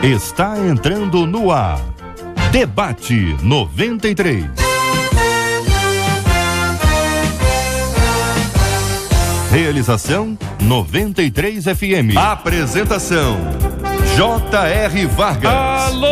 Está entrando no ar. Debate 93. Realização 93 FM. Apresentação J.R. Vargas. Alô,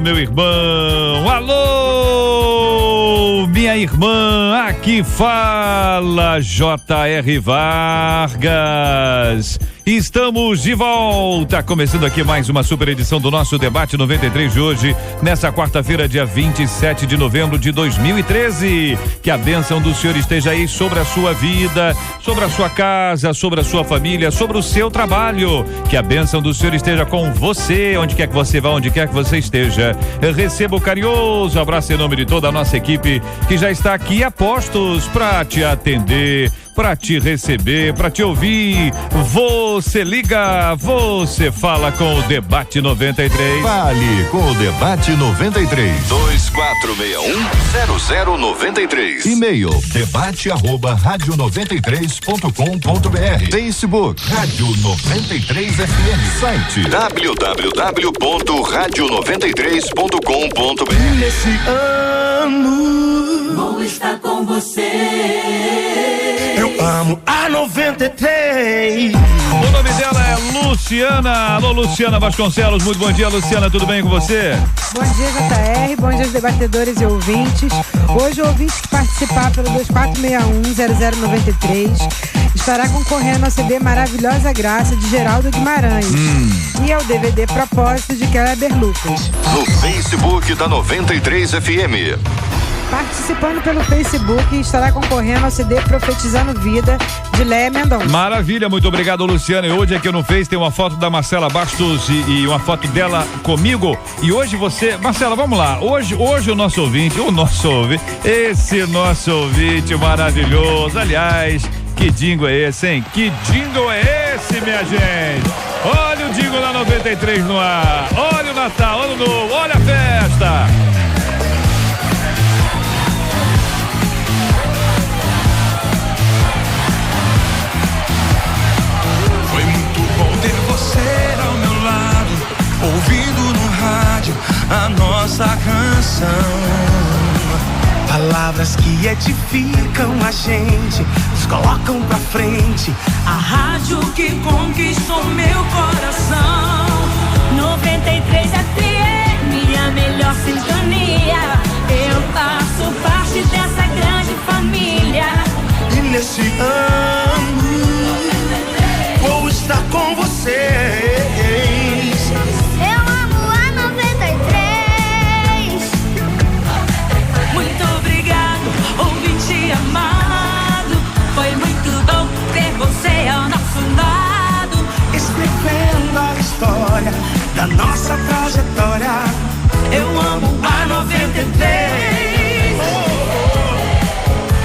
meu irmão. Alô, minha irmã. Aqui fala J.R. Vargas. Estamos de volta, começando aqui mais uma super edição do nosso Debate 93 de hoje, nessa quarta-feira, dia 27 de novembro de 2013. Que a bênção do Senhor esteja aí sobre a sua vida, sobre a sua casa, sobre a sua família, sobre o seu trabalho. Que a bênção do Senhor esteja com você, onde quer que você vá, onde quer que você esteja. Receba o carinhoso abraço em nome de toda a nossa equipe que já está aqui a postos para te atender, para te receber, para te ouvir. Você liga, você fala com o Debate 93. Fale com o Debate 93. 2461-0093. E-mail debate@radio93.com.br. Facebook Rádio 93 FM. Site www.radio93.com.br. Nesse ano vou estar com você. Eu amo a 93. O nome dela é Luciana. Alô, Luciana Vasconcelos. Muito bom dia, Luciana. Tudo bem com você? Bom dia, JR. Bom dia, debatedores e ouvintes. Hoje o ouvinte que participar pelo 2461-0093 estará concorrendo ao CD Maravilhosa Graça de Geraldo Guimarães e ao DVD Propósito de Kleber Lucas. No Facebook da 93 FM. Participando pelo Facebook, estará concorrendo ao CD Profetizando Vida, de Léa Mendonça. Maravilha, muito obrigado, Luciana. E hoje aqui no Face tem uma foto da Marcela Bastos e uma foto dela comigo. E hoje você, Marcela, vamos lá. Hoje o nosso ouvinte, esse nosso ouvinte maravilhoso. Aliás, que jingle é esse, hein? Que jingle é esse, minha gente? Olha o jingle da 93 no ar. Olha o Natal, olha o novo, olha a festa. Ao meu lado, ouvindo no rádio a nossa canção. Palavras que edificam a gente, nos colocam pra frente. A rádio que conquistou meu coração. 93 FM, a melhor sintonia. Eu faço parte dessa grande família. E nesse ano vou estar com vocês. Eu amo a 93. Muito obrigado, ouvinte amado. Foi muito bom ter você ao nosso lado, escrevendo a história da nossa trajetória. Eu amo a 93.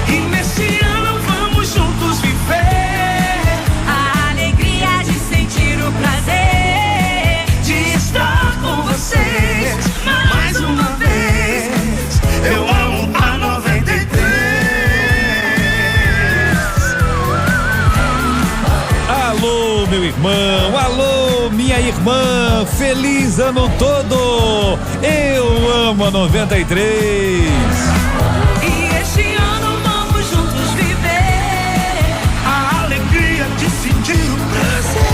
E nesse ano vamos juntos viver a alegria de sentir o prazer de estar com vocês mais uma vez. Eu amo a 93. Alô, meu irmão, alô, minha irmã, feliz ano todo. Eu amo a 93. E este ano vamos juntos viver a alegria de sentir o prazer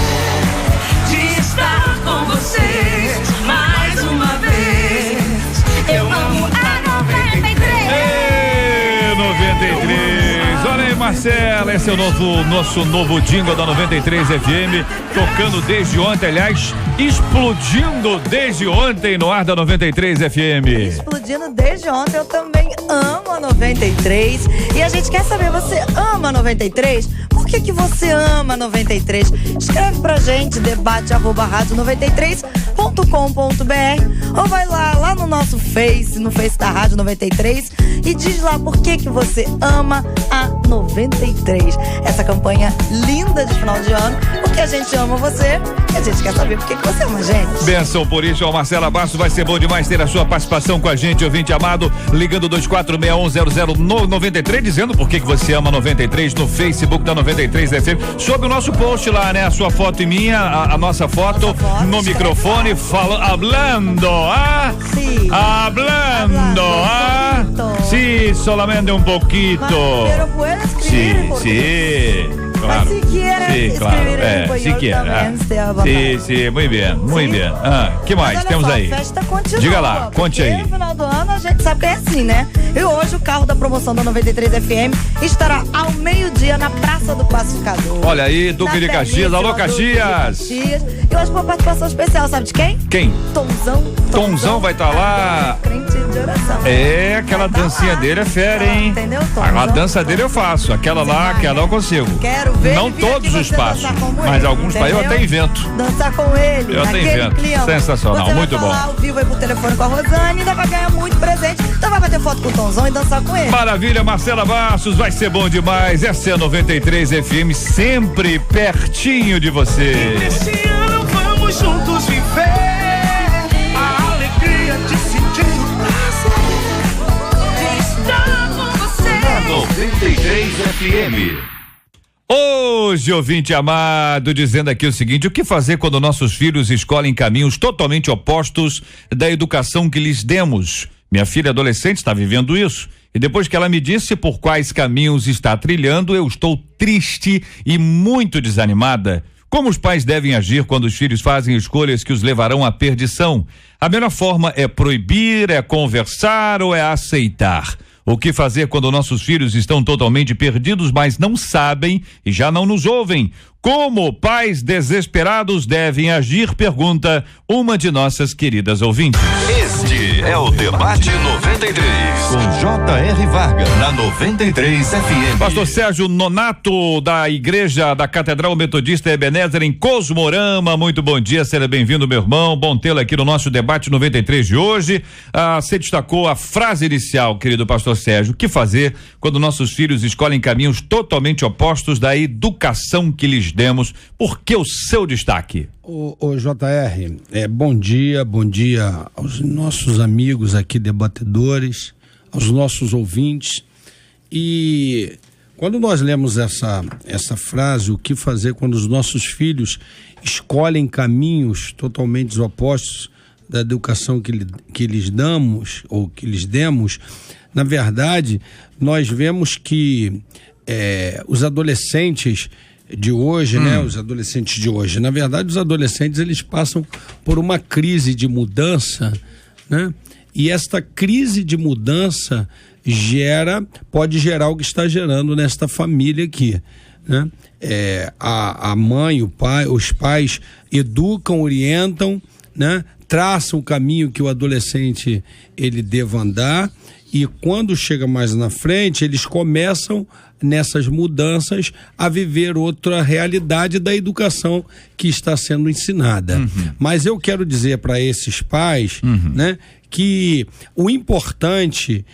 de estar com vocês mais uma vez. Eu amo a 93. Ê, 93. Olha aí, Marcela, esse é o nosso novo jingle da 93 FM, tocando desde ontem, aliás, explodindo desde ontem no ar da 93 FM. Explodindo desde ontem, eu também amo a 93. E a gente quer saber, você ama a 93? Por que você ama a 93? Escreve pra gente, debate@radio93.com.br, ou vai lá no nosso Face, no Face da Rádio 93, e diz lá por que você ama a 93. Essa campanha linda de final de ano, porque a gente ama você e a gente quer saber por que você ama a gente. Benção por isso, ó, Marcela Bastos, vai ser bom demais ter a sua participação com a gente, ouvinte amado, ligando 24610093, dizendo por que você ama 93 no Facebook da 93 FM, sob o nosso post lá, né? A sua foto e minha, a nossa foto no microfone, hablando, Sí. hablando, sí, solamente un poquito. Pero puede escribir en portugués. Claro. Mas si quiere escrever em espanhol também, se à vontade. Sim, muito bem. Que mais Mas olha temos só, aí? A festa continua. Diga lá, conte porque aí. No final do ano a gente sabe que é assim, né? E hoje o carro da promoção da 93 FM estará ao meio-dia na Praça do Pacificador. Olha aí, Duque de Caxias. Alô, Caxias. E hoje com uma participação especial, sabe de quem? Quem? Tonzão vai estar lá. Crente de oração. É, aquela dancinha dele é fera, hein? Entendeu, Tom? A dança dele eu faço, aquela lá, aquela eu consigo. Quero ver. Não ele vir todos aqui os você passos, dançar como mas ele, alguns passos eu entendeu? até invento. Dançar com ele. Eu até naquele invento. clima. Sensacional, Você muito vai falar bom. ao vivo aí pro telefone com a Rosane, ainda vai ganhar muito presente. Então vai bater foto com o Tonzão e dançar com ele. Maravilha, Marcela Bastos, vai ser bom demais. Essa é a 93 FM, sempre pertinho de você. Esse ano vamos juntos viver a alegria de sentir o prazer de estar com você. 93 FM. Hoje, ouvinte amado, dizendo aqui o seguinte: o que fazer quando nossos filhos escolhem caminhos totalmente opostos da educação que lhes demos? Minha filha adolescente está vivendo isso. E depois que ela me disse por quais caminhos está trilhando, eu estou triste e muito desanimada. Como os pais devem agir quando os filhos fazem escolhas que os levarão à perdição? A melhor forma é proibir, é conversar ou é aceitar? O que fazer quando nossos filhos estão totalmente perdidos, mas não sabem e já não nos ouvem? Como pais desesperados devem agir? Pergunta uma de nossas queridas ouvintes. Este é o Debate 93, com J.R. Vargas, na 93 FM. Pastor Sérgio Nonato, da Igreja da Catedral Metodista Ebenezer, em Cosmorama. Muito bom dia, seja bem-vindo, meu irmão. Bom tê-lo aqui no nosso Debate 93 de hoje. Você destacou a frase inicial, querido pastor Sérgio. O que fazer quando nossos filhos escolhem caminhos totalmente opostos da educação que lhes demos? Por que o seu destaque? Ô JR, bom dia aos nossos amigos aqui debatedores, aos nossos ouvintes. E quando nós lemos essa frase, o que fazer quando os nossos filhos escolhem caminhos totalmente opostos da educação que lhes damos ou que lhes demos, na verdade, nós vemos que os adolescentes de hoje, né? Os adolescentes de hoje, na verdade, os adolescentes, eles passam por uma crise de mudança, né? E esta crise de mudança pode gerar o que está gerando nesta família aqui, né? A mãe, o pai, os pais educam, orientam, né? Traçam o caminho que o adolescente ele deva andar, e quando chega mais na frente, eles começam nessas mudanças a viver outra realidade da educação que está sendo ensinada. Mas eu quero dizer para esses pais, né, que o importante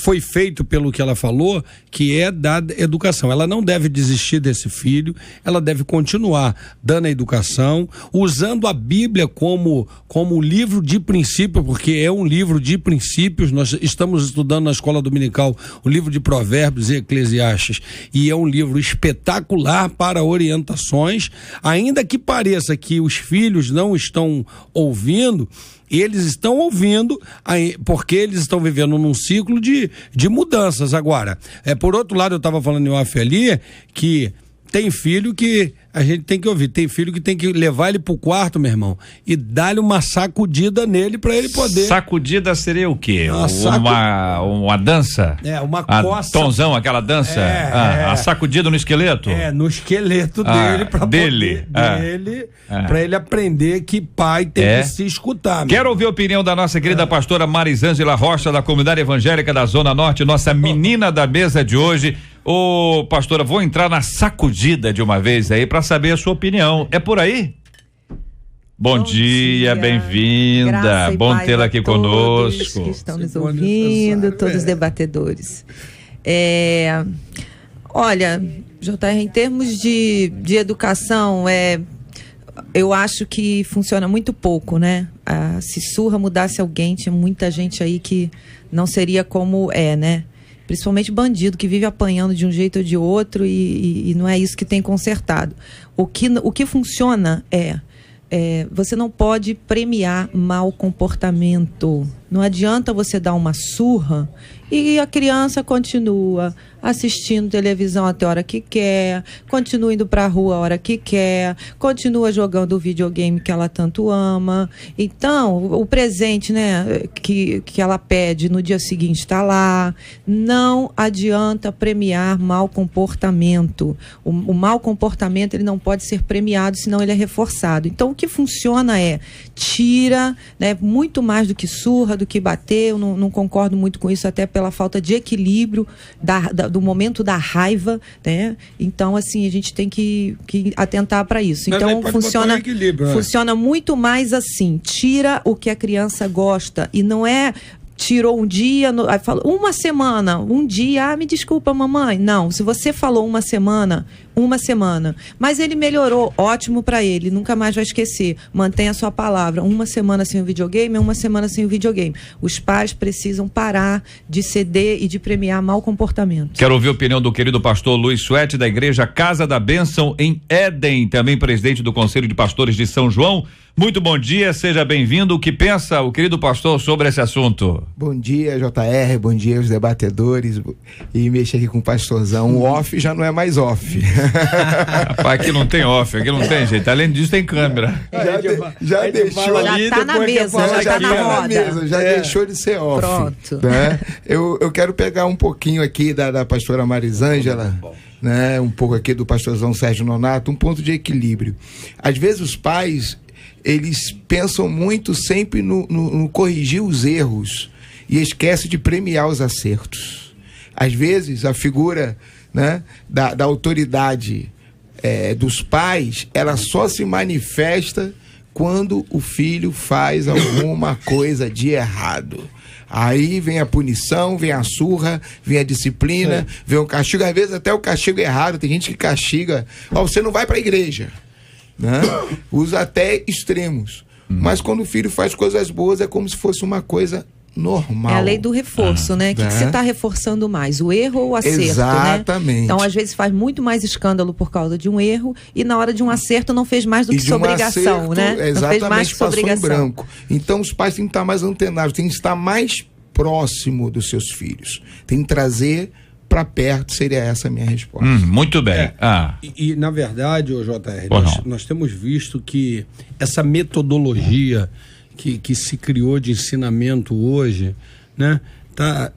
foi feito pelo que ela falou, que é da educação. Ela não deve desistir desse filho, ela deve continuar dando a educação, usando a Bíblia como livro de princípio, porque é um livro de princípios. Nós estamos estudando na escola dominical o livro de Provérbios e Eclesiastes, e é um livro espetacular para orientações, ainda que pareça que os filhos não estão ouvindo. Eles estão ouvindo, porque eles estão vivendo num ciclo de mudanças. Agora, por outro lado, eu estava falando em off ali, que tem filho que a gente tem que ouvir, tem filho que tem que levar ele pro quarto, meu irmão, e dar-lhe uma sacudida nele para ele poder... Sacudida seria o quê? Uma dança? Uma coça. Tonzão, aquela dança? A sacudida no esqueleto? No esqueleto dele, pra ele aprender que pai tem que se escutar. Quero ouvir a opinião da nossa querida pastora Marisângela Rocha, da Comunidade Evangélica da Zona Norte, nossa menina da mesa de hoje. Ô, pastora, vou entrar na sacudida de uma vez aí para saber a sua opinião. É por aí? Bom dia, bem-vinda. Bom tê-la aqui conosco. Que estão nos ouvindo, todos os debatedores. Olha, JR, em termos de educação, eu acho que funciona muito pouco, né? Se surra mudasse alguém, tinha muita gente aí que não seria como né? Principalmente bandido, que vive apanhando de um jeito ou de outro e não é isso que tem consertado. O que funciona você não pode premiar mau comportamento. Não adianta você dar uma surra e a criança continua assistindo televisão até a hora que quer, continua indo pra rua a hora que quer, continua jogando o videogame que ela tanto ama. Então, o presente, né, que ela pede no dia seguinte está lá. Não adianta premiar mau comportamento. O mau comportamento, ele não pode ser premiado, senão ele é reforçado. Então, o que funciona tira, né, muito mais do que surra, do que bater. Eu não concordo muito com isso, até pela falta de equilíbrio do momento da raiva, né? Então, assim, a gente tem que atentar para isso. Então, funciona muito mais assim, tira o que a criança gosta e não tirou um dia, aí falou uma semana, um dia, me desculpa, mamãe. Não, se você falou uma semana, mas ele melhorou, ótimo pra ele, nunca mais vai esquecer. Mantenha a sua palavra. Uma semana sem o videogame, uma semana sem o videogame. Os pais precisam parar de ceder e de premiar mau comportamento. Quero ouvir a opinião do querido pastor Luiz Suete, da igreja Casa da Bênção em Éden, também presidente do Conselho de Pastores de São João. Muito bom dia, seja bem-vindo. O que pensa o querido pastor sobre esse assunto? Bom dia, JR, bom dia aos debatedores. E mexer aqui com o pastorzão. O off já não é mais off. Rapaz, aqui não tem off, aqui não tem jeito. Além disso, tem câmera. Já deixou ali, já tá na mesa, já tá na roda. Já deixou de ser off. Pronto. Né? Eu quero pegar um pouquinho aqui da pastora Marisângela, né? Um pouco aqui do pastorzão Sérgio Nonato, um ponto de equilíbrio. Às vezes os pais, eles pensam muito sempre no corrigir os erros e esquece de premiar os acertos. Às vezes a figura, né, da autoridade dos pais, ela só se manifesta quando o filho faz alguma coisa de errado. Aí vem a punição, vem a surra, vem a disciplina, vem o castigo, às vezes até o castigo errado. Tem gente que castiga, você não vai para a igreja, né? Usa até extremos. Mas quando o filho faz coisas boas, é como se fosse uma coisa normal. É a lei do reforço, né? O que você está reforçando mais? O erro ou o acerto, exatamente, né? Então, às vezes, faz muito mais escândalo por causa de um erro e na hora de um acerto não fez mais do que sua obrigação, né? Exatamente, não fez mais que sua obrigação. Em branco. Então, os pais têm que estar mais antenados, têm que estar mais próximo dos seus filhos. Tem que trazer para perto, seria essa a minha resposta. Muito bem. E na verdade, JR, nós temos visto que essa metodologia que se criou de ensinamento hoje, né,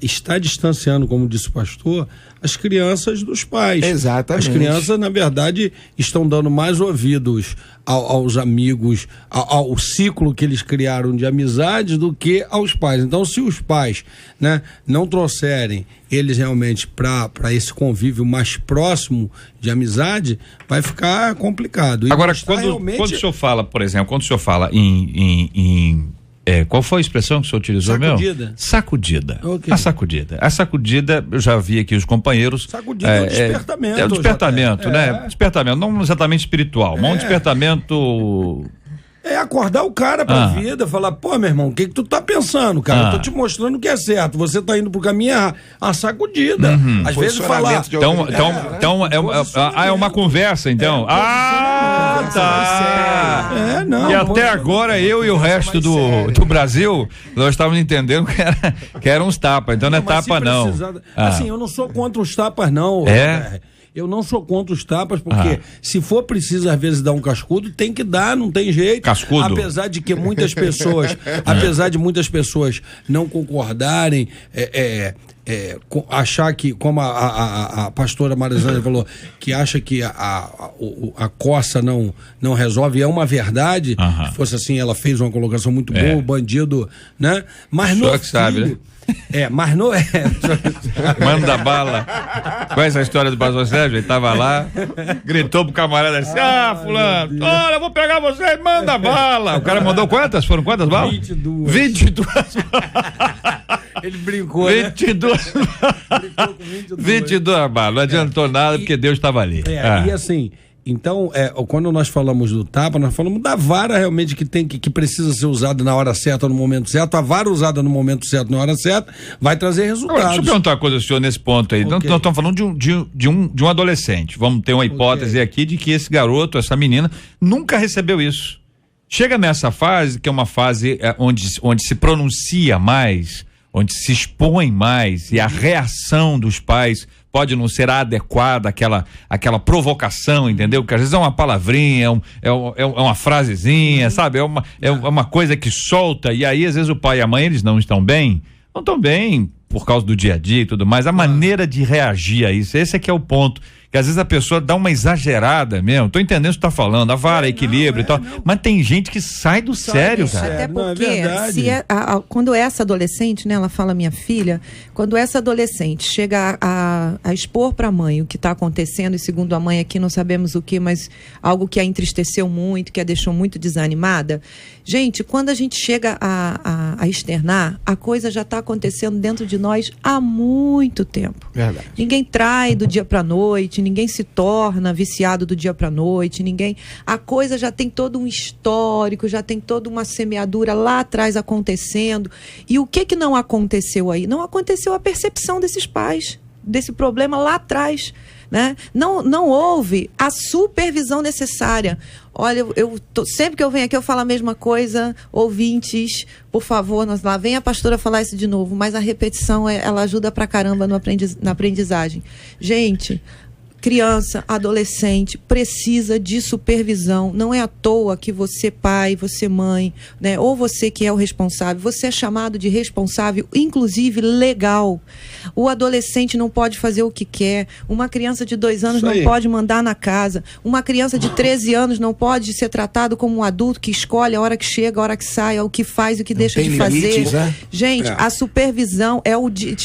está distanciando, como disse o pastor, as crianças dos pais. Exatamente. As crianças, na verdade, estão dando mais ouvidos aos amigos, ao ciclo que eles criaram de amizades do que aos pais. Então, se os pais, né, não trouxerem eles realmente para esse convívio mais próximo de amizade, vai ficar complicado. E agora, quando o senhor fala, por exemplo, em qual foi a expressão que o senhor utilizou? Sacudida. Sacudida. Okay. A sacudida, eu já vi aqui os companheiros. Sacudida é um despertamento. É um despertamento, né? Despertamento, não exatamente espiritual, mas um despertamento. É acordar o cara pra vida, falar, pô, meu irmão, o que tu tá pensando, cara? Eu tô te mostrando o que é certo, você tá indo pro caminho errado. A sacudida. Às vezes falar... Então, é uma conversa, então. Tá. Não, e até agora, eu e o resto do Brasil, nós estávamos entendendo que eram uns tapas, então não é tapa, não. Assim, eu não sou contra os tapas, não. Eu não sou contra os tapas, porque se for preciso, às vezes, dar um cascudo, tem que dar, não tem jeito. Cascudo? Apesar de que muitas pessoas, não concordarem, achar que, como a pastora Marisângela falou, que acha que a coça não resolve, é uma verdade. Se fosse assim, ela fez uma colocação muito boa, o bandido, né? Mas no que sabe, né? Mas não é. Manda bala. Qual é essa história do pastor Sérgio? Ele tava lá, gritou pro camarada assim: fulano, olha, eu vou pegar você, manda bala. O cara mandou quantas? Foram quantas balas? 22. Ele brincou, né? 22. 22 balas. Não adiantou nada porque Deus estava ali. E assim, então, quando nós falamos do tapa, nós falamos da vara realmente que precisa ser usada na hora certa, no momento certo. A vara usada no momento certo, na hora certa, vai trazer resultados. Deixa eu perguntar uma coisa ao senhor nesse ponto aí. Nós estamos falando de um adolescente. Vamos ter uma hipótese aqui de que esse garoto, essa menina, nunca recebeu isso. Chega nessa fase, que é uma fase onde se pronuncia mais, onde se expõe mais, e a reação dos pais pode não ser adequada àquela provocação, entendeu? Porque às vezes é uma palavrinha, é uma frasezinha, sabe? É uma coisa que solta, e aí às vezes o pai e a mãe, eles não estão bem por causa do dia a dia e tudo mais. A maneira de reagir a isso, esse é que é o ponto. Que às vezes a pessoa dá uma exagerada mesmo. Tô entendendo o que você tá falando, a vara, equilíbrio e tal. Mas tem gente que sai do sério, cara. Até porque, quando essa adolescente, né, ela fala minha filha, quando essa adolescente chega a expor pra mãe o que tá acontecendo, e segundo a mãe aqui não sabemos o que, mas algo que a entristeceu muito, que a deixou muito desanimada. Gente, quando a gente chega a externar, a coisa já tá acontecendo dentro de nós há muito tempo. Verdade. Ninguém trai do dia pra noite, ninguém se torna viciado do dia pra noite, a coisa já tem todo um histórico, já tem toda uma semeadura lá atrás acontecendo. E o que não aconteceu aí? Não aconteceu a percepção desses pais, desse problema lá atrás, né? Não houve a supervisão necessária. Olha, sempre que eu venho aqui eu falo a mesma coisa, ouvintes, por favor, lá vem a pastora falar isso de novo, mas a repetição, ela ajuda pra caramba na aprendizagem. Gente, criança, adolescente, precisa de supervisão. Não é à toa que você, pai, você, mãe, né, ou você que é o responsável, você é chamado de responsável, inclusive legal. O adolescente não pode fazer o que quer. Uma criança de 2 anos não pode mandar na casa. Uma criança de 13 anos não pode ser tratado como um adulto que escolhe a hora que chega, a hora que sai, o que faz e o que deixa de fazer. Né? Gente, a supervisão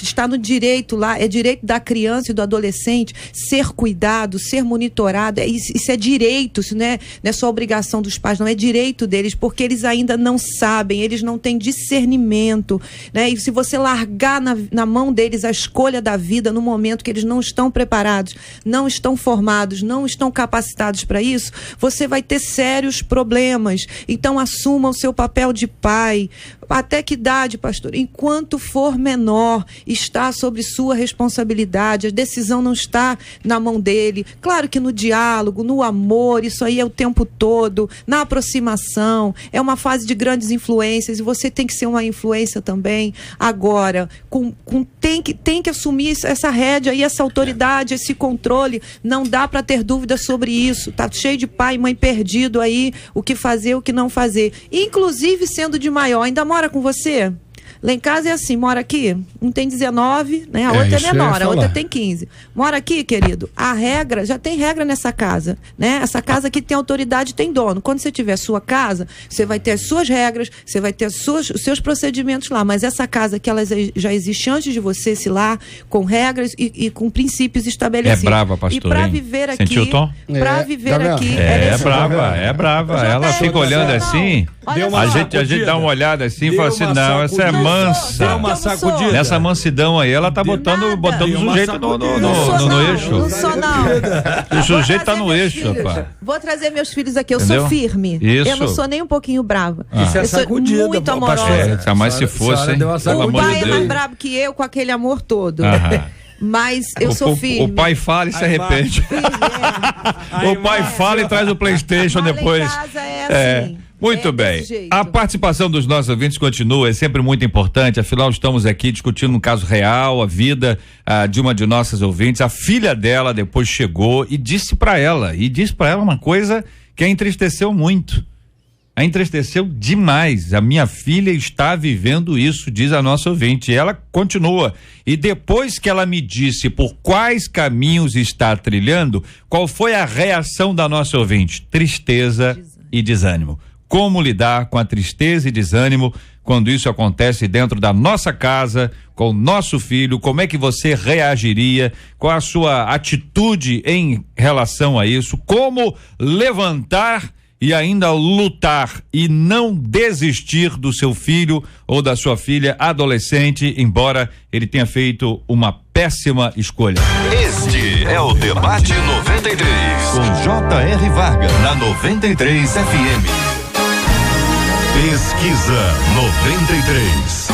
está no direito lá, é direito da criança e do adolescente ser cuidado, ser monitorado. Isso é direito, isso não é só obrigação dos pais, não é direito deles, porque eles ainda não sabem, eles não têm discernimento, né? E se você largar na mão deles a escolha da vida no momento que eles não estão preparados, não estão formados, não estão capacitados para isso, você vai ter sérios problemas. Então assuma o seu papel de pai. Até que idade, pastor? Enquanto for menor, está sobre sua responsabilidade, a decisão não está na mão dele. Claro que no diálogo, no amor, isso aí é o tempo todo, na aproximação, é uma fase de grandes influências, e você tem que ser uma influência também. Agora, tem que assumir essa rédea e essa autoridade, esse controle. Não dá para ter dúvida sobre isso. Tá cheio de pai e mãe perdido aí, o que fazer, o que não fazer. Inclusive sendo de maior. Ainda mora com você? Lá em casa é assim, mora aqui, um tem 19, né? A outra é menor, a outra tem 15. Mora aqui, querido, já tem regra nessa casa, né? Essa casa aqui tem autoridade, tem dono. Quando você tiver sua casa, você vai ter as suas regras, você vai ter os seus procedimentos lá, mas essa casa aqui, ela já existe antes de você se lá, com regras e com princípios estabelecidos. É brava, pastor. E para viver aqui, sentiu o tom? Pra viver aqui, é brava. Ela fica olhando assim, a gente dá uma olhada assim e fala assim, não, essa é mansa. Uma sacudida. Nessa mansidão aí, ela tá botando o sujeito no eixo. Não sou, não. O sujeito tá no eixo, rapaz. Vou trazer meus filhos aqui, eu sou firme. Isso. Eu não sou nem um pouquinho brava. Isso é sacudida, eu sou muito amorosa. Mas se fosse, hein? O pai é mais bravo que eu, com aquele amor todo. Mas eu sou firme. O pai fala e se arrepende. O pai fala e traz o PlayStation depois. Em casa é assim. Muito bem. A participação dos nossos ouvintes continua, é sempre muito importante, afinal estamos aqui discutindo um caso real, a vida de uma de nossas ouvintes. A filha dela depois chegou e disse pra ela uma coisa que a entristeceu muito. A entristeceu demais. A minha filha está vivendo isso, diz a nossa ouvinte. E ela continua. E depois que ela me disse por quais caminhos está trilhando, qual foi a reação da nossa ouvinte? Tristeza e desânimo. Como lidar com a tristeza e desânimo quando isso acontece dentro da nossa casa, com o nosso filho? Como é que você reagiria? Qual a sua atitude em relação a isso? Como levantar e ainda lutar e não desistir do seu filho ou da sua filha adolescente, embora ele tenha feito uma péssima escolha. Este é o Debate 93, com J.R. Varga, na 93 FM. Pesquisa 93.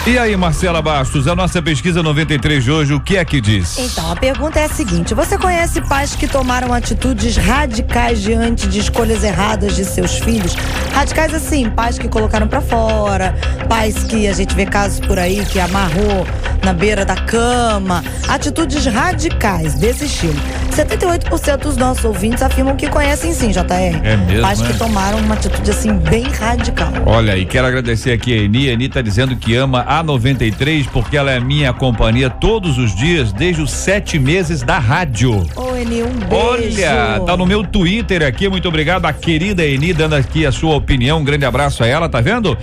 E aí, Marcela Bastos, a nossa pesquisa 93 de hoje, o que é que diz? Então, a pergunta é a seguinte: você conhece pais que tomaram atitudes radicais diante de escolhas erradas de seus filhos? Radicais assim, pais que colocaram pra fora, pais que a gente vê casos por aí que amarrou na beira da cama, atitudes radicais desse estilo. 78% dos nossos ouvintes afirmam que conhecem sim, JR. É mesmo, pais que tomaram uma atitude assim bem radical. Olha, e quero agradecer aqui a Eni. A Eni tá dizendo que ama a 93 porque ela é minha companhia todos os dias desde os 7 meses da rádio. Ô, Eni, um beijo. Olha, tá no meu Twitter aqui, muito obrigado a querida Eni, dando aqui a sua opinião, um grande abraço a ela, tá vendo?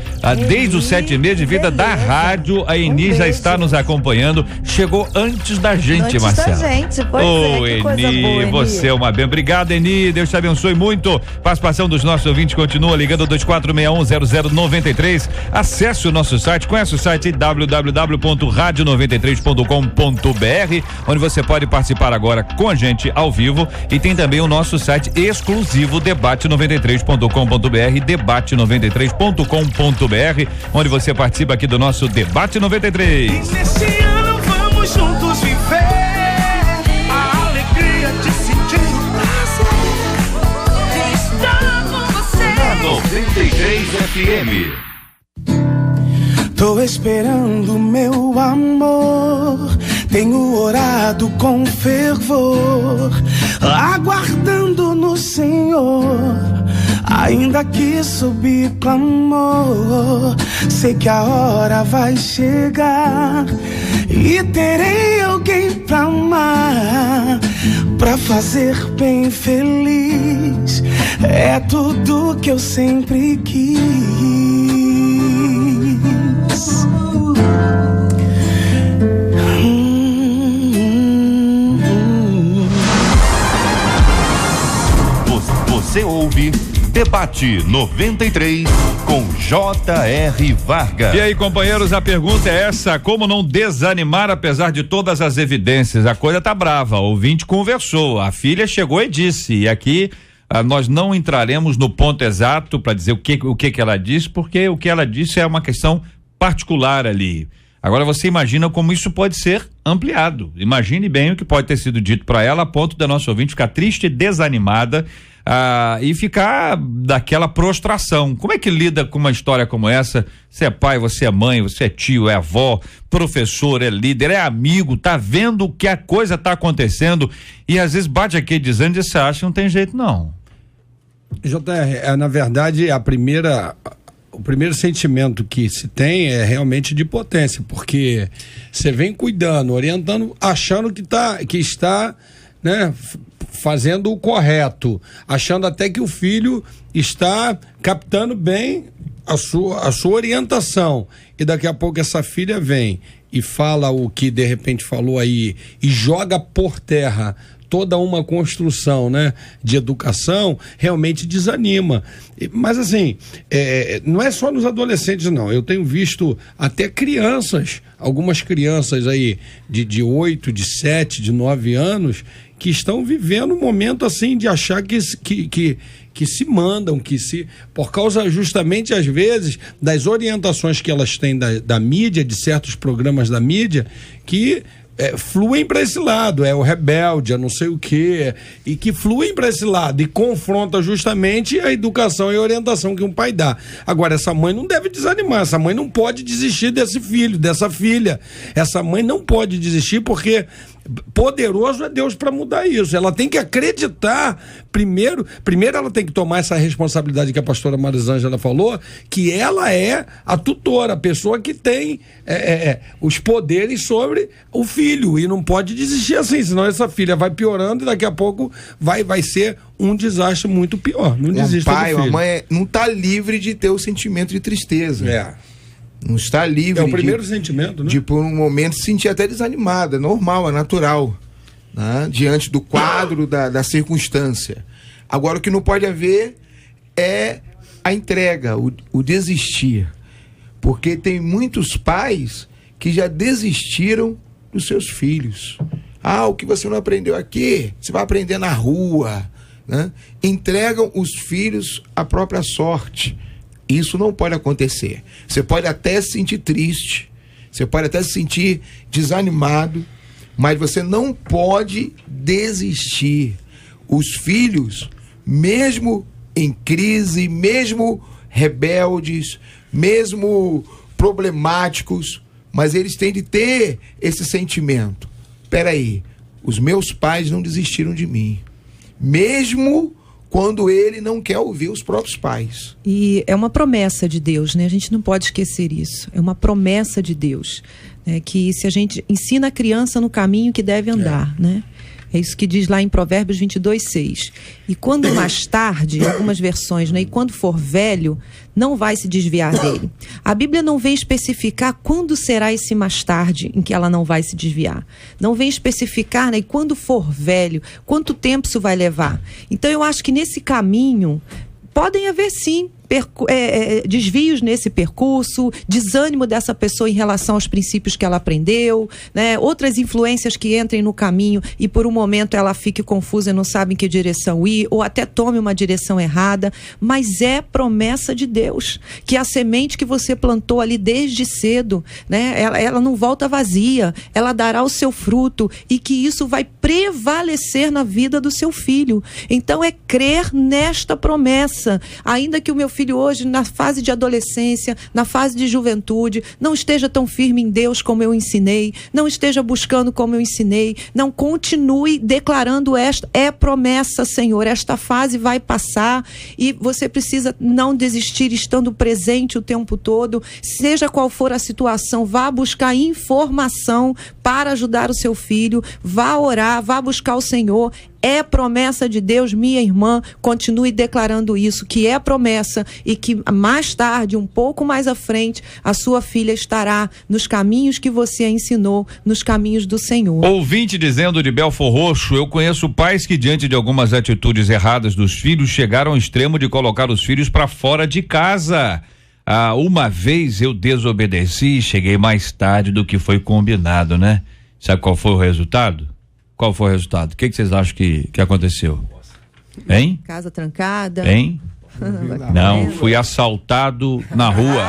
Desde os 7 meses de vida da rádio, a Eni já está nos acompanhando, chegou antes da gente, Marcela. Antes da gente, pois Eni, boa, Eni, você é uma bem. Obrigado, Eni, Deus te abençoe muito. Participação dos nossos ouvintes continua ligando 24610093. Acesse o nosso site, conhece o site www.radio93.com.br, onde você pode participar agora com a gente ao vivo, e tem também o nosso site exclusivo debate93.com.br, debate93.com.br, onde você participa aqui do nosso Debate 93. E nesse ano vamos juntos viver a alegria de sentir o prazer de estar com você. 93 FM. Tô esperando meu amor, tenho orado com fervor, aguardando no Senhor, ainda que sob clamor. Sei que a hora vai chegar e terei alguém pra amar, pra fazer bem feliz. É tudo que eu sempre quis. Você ouve Debate 93 com J.R. Varga. E aí, companheiros, a pergunta é essa: como não desanimar apesar de todas as evidências? A coisa tá brava, o ouvinte conversou, a filha chegou e disse, e aqui nós não entraremos no ponto exato para dizer o que ela disse, porque o que ela disse é uma questão particular ali. Agora você imagina como isso pode ser ampliado. Imagine bem o que pode ter sido dito para ela a ponto da nossa ouvinte ficar triste e desanimada e ficar daquela prostração. Como é que lida com uma história como essa? Você é pai, você é mãe, você é tio, é avó, professor, é líder, é amigo, tá vendo que a coisa tá acontecendo e às vezes bate aquele desânimo e você acha que não tem jeito não. JR, na verdade, o primeiro sentimento que se tem é realmente de potência, porque você vem cuidando, orientando, achando que está, né, fazendo o correto, achando até que o filho está captando bem a sua orientação, e daqui a pouco essa filha vem e fala o que de repente falou aí e joga por terra toda uma construção, né, de educação, realmente desanima. Mas assim, não é só nos adolescentes não, eu tenho visto até crianças, algumas crianças aí de 8, de 7, de 9 anos, que estão vivendo um momento assim de achar que se mandam, por causa justamente às vezes das orientações que elas têm da mídia, de certos programas da mídia, que fluem para esse lado, o rebelde, não sei o quê, e que fluem para esse lado e confronta justamente a educação e a orientação que um pai dá. Agora, essa mãe não deve desanimar, essa mãe não pode desistir desse filho, dessa filha. Essa mãe não pode desistir porque poderoso é Deus para mudar isso. Ela tem que acreditar primeiro ela tem que tomar essa responsabilidade que a pastora Marisângela falou, que ela é a tutora, a pessoa que tem os poderes sobre o filho, e não pode desistir assim, senão essa filha vai piorando e daqui a pouco vai ser um desastre muito pior. Não desista do filho. O pai, a mãe não está livre de ter o sentimento de tristeza. Não está livre. É o primeiro sentimento, né? De por um momento se sentir até desanimado, é normal, é natural, né? Diante do quadro da circunstância. Agora, o que não pode haver é a entrega, o desistir. Porque tem muitos pais que já desistiram dos seus filhos. O que você não aprendeu aqui, você vai aprender na rua, né? Entregam os filhos à própria sorte. Isso não pode acontecer. Você pode até se sentir triste, você pode até se sentir desanimado, mas você não pode desistir. Os filhos, mesmo em crise, mesmo rebeldes, mesmo problemáticos, mas eles têm de ter esse sentimento. Peraí, os meus pais não desistiram de mim, mesmo quando ele não quer ouvir os próprios pais. E é uma promessa de Deus, né? A gente não pode esquecer isso. É uma promessa de Deus, né? Que se a gente ensina a criança no caminho que deve andar, né? É isso que diz lá em Provérbios 22:6. E quando mais tarde, em algumas versões, né? E quando for velho, não vai se desviar dele. A Bíblia não vem especificar quando será esse mais tarde em que ela não vai se desviar. Não vem especificar, né? E quando for velho, quanto tempo isso vai levar. Então eu acho que nesse caminho podem haver sim desvios nesse percurso, desânimo dessa pessoa em relação aos princípios que ela aprendeu, né? Outras influências que entrem no caminho e por um momento ela fique confusa e não sabe em que direção ir, ou até tome uma direção errada, mas é promessa de Deus, que a semente que você plantou ali desde cedo, né? Ela não volta vazia, ela dará o seu fruto e que isso vai prevalecer na vida do seu filho. Então é crer nesta promessa, ainda que o meu filho hoje, na fase de adolescência, na fase de juventude, não esteja tão firme em Deus como eu ensinei, não esteja buscando como eu ensinei, não continue declarando esta, é promessa, Senhor, esta fase vai passar e você precisa não desistir estando presente o tempo todo, seja qual for a situação, vá buscar informação para ajudar o seu filho, vá orar, vá buscar o Senhor. É promessa de Deus, minha irmã, continue declarando isso, que é promessa e que mais tarde, um pouco mais à frente, a sua filha estará nos caminhos que você a ensinou, nos caminhos do Senhor. Ouvinte dizendo de Belfor Roxo, eu conheço pais que diante de algumas atitudes erradas dos filhos chegaram ao extremo de colocar os filhos para fora de casa. Uma vez eu desobedeci e cheguei mais tarde do que foi combinado, né? Sabe qual foi o resultado? Qual foi o resultado? O que vocês acham que aconteceu? Hein? Casa trancada. Hein? Não, fui assaltado na rua.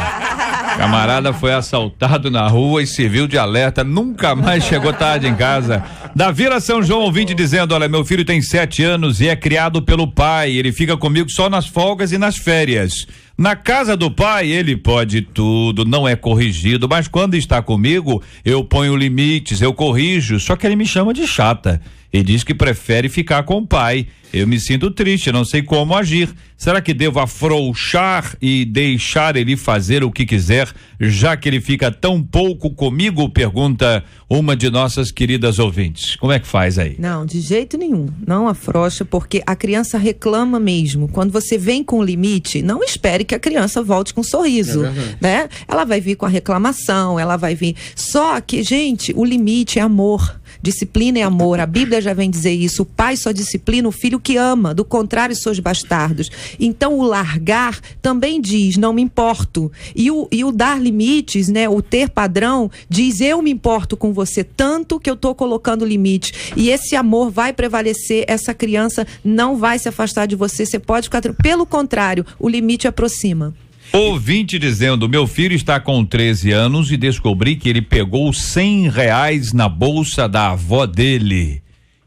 Camarada foi assaltado na rua e serviu de alerta, nunca mais chegou tarde em casa. Da Vila São João, ouvinte dizendo, olha, meu filho tem 7 anos e é criado pelo pai, ele fica comigo só nas folgas e nas férias. Na casa do pai, ele pode tudo, não é corrigido, mas quando está comigo, eu ponho limites, eu corrijo, só que ele me chama de chata. Ele diz que prefere ficar com o pai. Eu me sinto triste, não sei como agir. Será que devo afrouxar e deixar ele fazer o que quiser, já que ele fica tão pouco comigo? Pergunta uma de nossas queridas ouvintes. Como é que faz aí? Não, de jeito nenhum. Não afrouxa, porque a criança reclama mesmo. Quando você vem com o limite, não espere que a criança volte com um sorriso, né? Ela vai vir com a reclamação, ela vai vir. Só que, gente, o limite é amor. Disciplina é amor, a Bíblia já vem dizer isso, o pai só disciplina o filho que ama, do contrário seus bastardos. Então o largar também diz, não me importo, e o dar limites, né, o ter padrão, diz eu me importo com você tanto que eu tô colocando limite, e esse amor vai prevalecer, essa criança não vai se afastar de você, você pode ficar, pelo contrário, o limite aproxima. Ouvinte dizendo, meu filho está com 13 anos e descobri que ele pegou R$100 na bolsa da avó dele.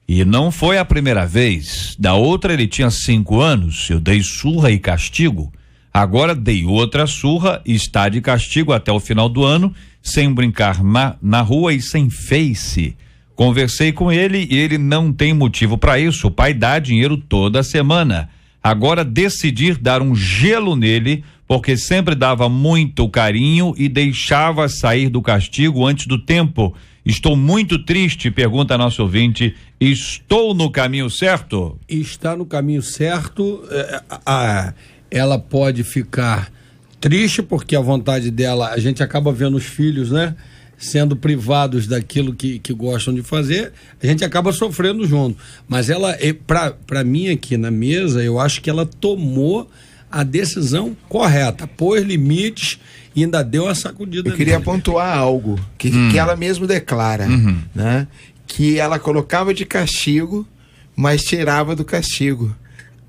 E não foi a primeira vez. Da outra ele tinha 5 anos, eu dei surra e castigo. Agora dei outra surra e está de castigo até o final do ano, sem brincar na rua e sem face. Conversei com ele e ele não tem motivo para isso. O pai dá dinheiro toda semana. Agora decidir dar um gelo nele, porque sempre dava muito carinho e deixava sair do castigo antes do tempo. Estou muito triste, pergunta a nosso ouvinte. Estou no caminho certo? Está no caminho certo. Ela pode ficar triste porque a vontade dela, a gente acaba vendo os filhos, né? sendo privados daquilo que gostam de fazer, a gente acaba sofrendo junto. Mas ela, para mim aqui na mesa, eu acho que ela tomou a decisão correta, pôs limites e ainda deu uma sacudida. Eu queria pontuar algo que ela mesmo declara, né? Que ela colocava de castigo, mas tirava do castigo.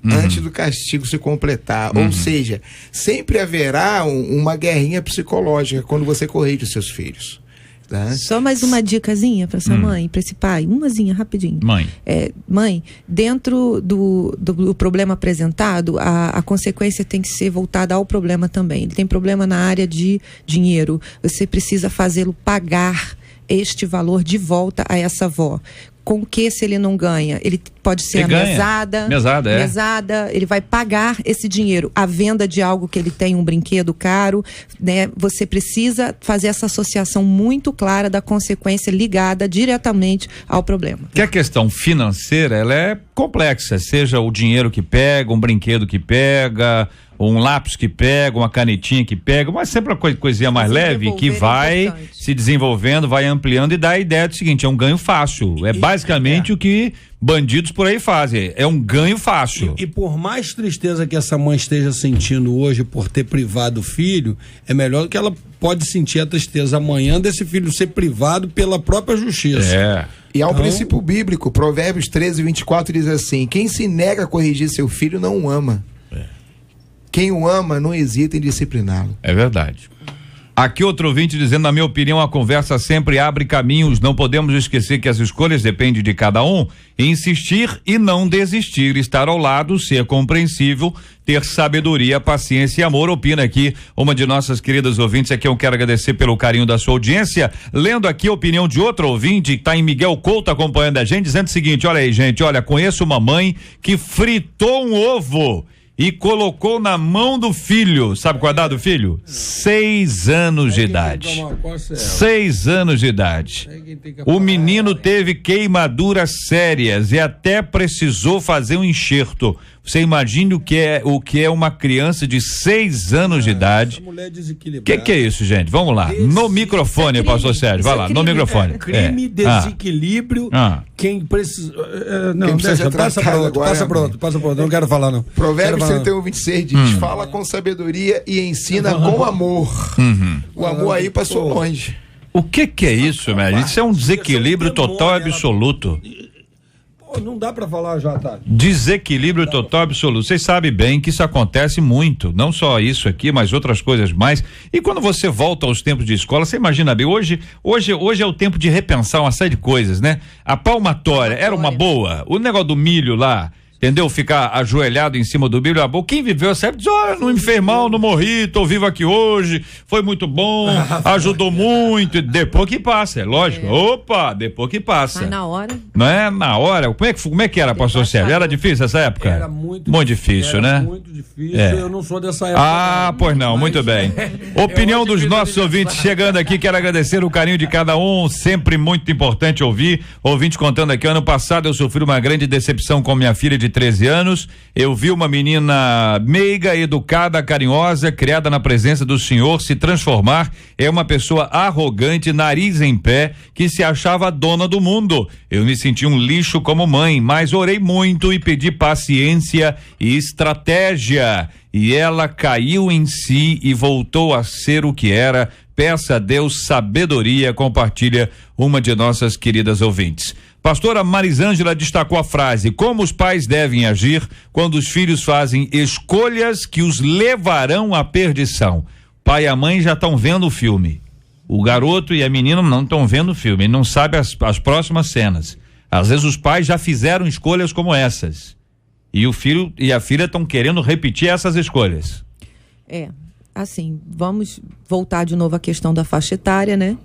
Antes do castigo se completar. Ou seja, sempre haverá uma guerrinha psicológica quando você corrige os seus filhos. Tá? Só mais uma dicasinha para essa mãe, para esse pai, umazinha rapidinho. Mãe, dentro do problema apresentado, a consequência tem que ser voltada ao problema também. Ele tem problema na área de dinheiro. Você precisa fazê-lo pagar este valor de volta a essa avó. Com que, se ele não ganha, ele pode ser mesada, ele vai pagar esse dinheiro, a venda de algo que ele tem, um brinquedo caro, né? Você precisa fazer essa associação muito clara da consequência ligada diretamente ao problema. Que a questão financeira, ela é complexa, seja o dinheiro que pega, um brinquedo que pega, um lápis que pega, uma canetinha que pega, mas sempre uma coisinha mais leve que vai se desenvolvendo, vai ampliando e dá a ideia do seguinte, é um ganho fácil, é basicamente o que bandidos por aí fazem, é um ganho fácil. E por mais tristeza que essa mãe esteja sentindo hoje por ter privado o filho, é melhor do que ela pode sentir a tristeza amanhã desse filho ser privado pela própria justiça. E há um princípio bíblico, Provérbios 13:24 diz assim, quem se nega a corrigir seu filho não o ama. Quem o ama não hesita em discipliná-lo. É verdade. Aqui outro ouvinte dizendo, na minha opinião, a conversa sempre abre caminhos, não podemos esquecer que as escolhas dependem de cada um, insistir e não desistir, estar ao lado, ser compreensível, ter sabedoria, paciência e amor, opina aqui uma de nossas queridas ouvintes, aqui eu quero agradecer pelo carinho da sua audiência, lendo aqui a opinião de outro ouvinte, que está em Miguel Couto acompanhando a gente, dizendo o seguinte, olha aí gente, conheço uma mãe que fritou um ovo e colocou na mão do filho, sabe qual é a idade do filho? 6 anos de idade. 6 anos de idade. O menino teve queimaduras sérias e até precisou fazer um enxerto. Você imagine o que é uma criança de 6 anos de idade. O que é isso, gente? Vamos lá. No microfone, pastor Sérgio. Vai lá, no microfone. Crime, desequilíbrio. Quem precisa. Não, deixa, passa para outro. Não quero falar, não. Provérbios 31:26 diz: fala com sabedoria e ensina com amor. O amor aí passou longe. O que é isso, minha gente? Isso é um desequilíbrio total e absoluto. Não dá pra falar já, tá? Desequilíbrio total absoluto. Vocês sabem bem que isso acontece muito, não só isso aqui, mas outras coisas mais. E quando você volta aos tempos de escola, você imagina bem, hoje é o tempo de repensar uma série de coisas, né? A palmatória era uma boa, o negócio do milho lá, entendeu? Ficar ajoelhado em cima do milho, quem viveu essa época diz, não me fez mal, não morri, tô vivo aqui hoje, foi muito bom, ajudou muito, depois que passa, é lógico. Opa, depois que passa. Mas na hora? Não é na hora? Como é que era, pastor Sérgio? Era difícil essa época? Era muito difícil, né? Muito difícil, eu não sou dessa época. Pois não, muito bem. Opinião dos nossos ouvintes chegando aqui, quero agradecer o carinho de cada um, sempre muito importante ouvir. Ouvinte contando aqui, ano passado eu sofri uma grande decepção com minha filha de 13 anos, eu vi uma menina meiga, educada, carinhosa, criada na presença do Senhor, se transformar em uma pessoa arrogante, nariz em pé, que se achava dona do mundo. Eu me senti um lixo como mãe, mas orei muito e pedi paciência e estratégia. E ela caiu em si e voltou a ser o que era. Peça a Deus sabedoria, compartilha uma de nossas queridas ouvintes. Pastora Marisângela destacou a frase: como os pais devem agir quando os filhos fazem escolhas que os levarão à perdição. Pai e a mãe já estão vendo o filme. O garoto e a menina não estão vendo o filme, ele não sabe as próximas cenas. Às vezes os pais já fizeram escolhas como essas. E o filho e a filha estão querendo repetir essas escolhas. Assim, vamos voltar de novo à questão da faixa etária, né?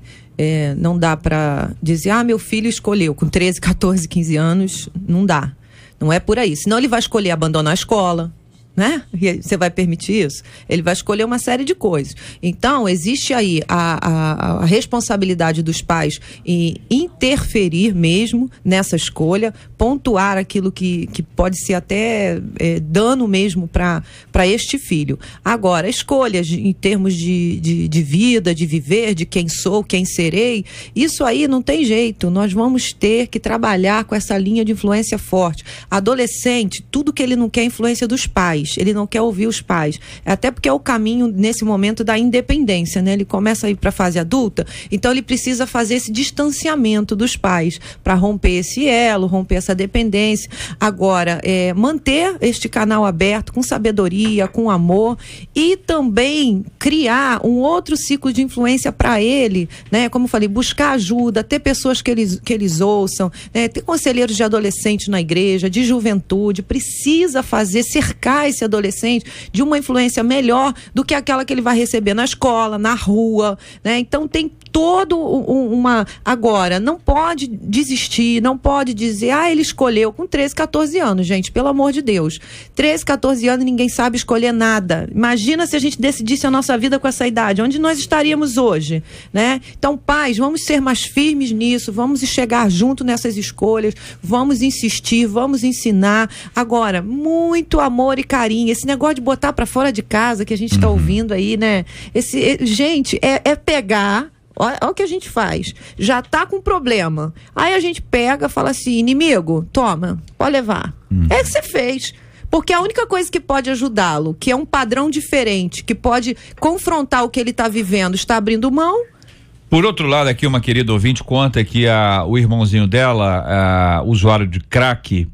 Não dá para dizer, meu filho escolheu com 13, 14, 15 anos, não dá. Não é por aí. Senão ele vai escolher abandonar a escola, né? E você vai permitir isso? Ele vai escolher uma série de coisas. Então, existe aí a responsabilidade dos pais em interferir mesmo nessa escolha, pontuar aquilo que pode ser até dano mesmo para este filho. Agora, escolhas em termos de vida, de viver, de quem sou, quem serei, isso aí não tem jeito. Nós vamos ter que trabalhar com essa linha de influência forte. Adolescente, tudo que ele não quer é influência dos pais. Ele não quer ouvir os pais. Até porque é o caminho, nesse momento, da independência, né? Ele começa a ir para a fase adulta, então ele precisa fazer esse distanciamento dos pais para romper esse elo, romper essa dependência. Agora, manter este canal aberto com sabedoria, com amor, e também criar um outro ciclo de influência para ele, né? Como eu falei, buscar ajuda, ter pessoas que eles ouçam, né? Ter conselheiros de adolescentes na igreja, de juventude, precisa cercar esse adolescente de uma influência melhor do que aquela que ele vai receber na escola, na rua, né? Então tem todo Agora, não pode desistir, não pode dizer, ele escolheu com 13, 14 anos, gente, pelo amor de Deus. 13, 14 anos e ninguém sabe escolher nada. Imagina se a gente decidisse a nossa vida com essa idade, onde nós estaríamos hoje, né? Então, pais, vamos ser mais firmes nisso, vamos chegar junto nessas escolhas, vamos insistir, vamos ensinar. Agora, muito amor e carinho, esse negócio de botar pra fora de casa que a gente tá ouvindo aí, né? Gente, é pegar. Olha o que a gente faz. Já tá com problema. Aí a gente pega, fala assim, inimigo, toma, pode levar. É o que você fez. Porque a única coisa que pode ajudá-lo, que é um padrão diferente, que pode confrontar o que ele tá vivendo, está abrindo mão. Por outro lado, aqui uma querida ouvinte conta que o irmãozinho dela, usuário de crack,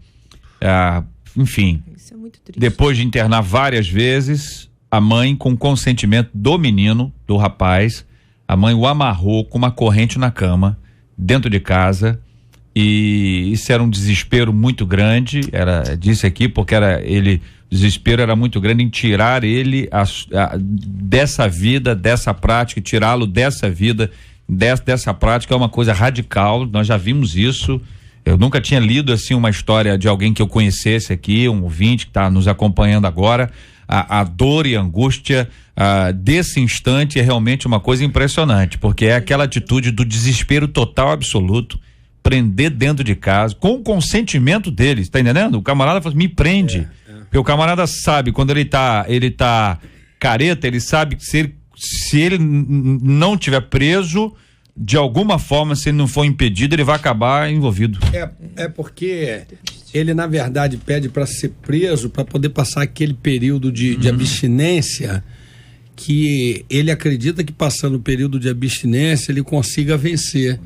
enfim, isso é muito triste. Depois de internar várias vezes, a mãe, com consentimento do menino, do rapaz, a mãe o amarrou com uma corrente na cama, dentro de casa, e isso era um desespero muito grande, disse aqui, porque o desespero era muito grande em tirar ele dessa vida, dessa prática, tirá-lo dessa vida, dessa prática. É uma coisa radical, nós já vimos isso. Eu nunca tinha lido assim uma história de alguém que eu conhecesse aqui, um ouvinte que está nos acompanhando agora. A dor e a angústia desse instante é realmente uma coisa impressionante, porque é aquela atitude do desespero total, absoluto, prender dentro de casa, com o consentimento deles, tá entendendo? O camarada fala, me prende, porque o camarada sabe, quando ele tá careta, ele sabe que se ele não tiver preso, de alguma forma, se ele não for impedido, ele vai acabar envolvido. É porque ele, na verdade, pede para ser preso, para poder passar aquele período de abstinência, que ele acredita que passando o período de abstinência ele consiga vencer,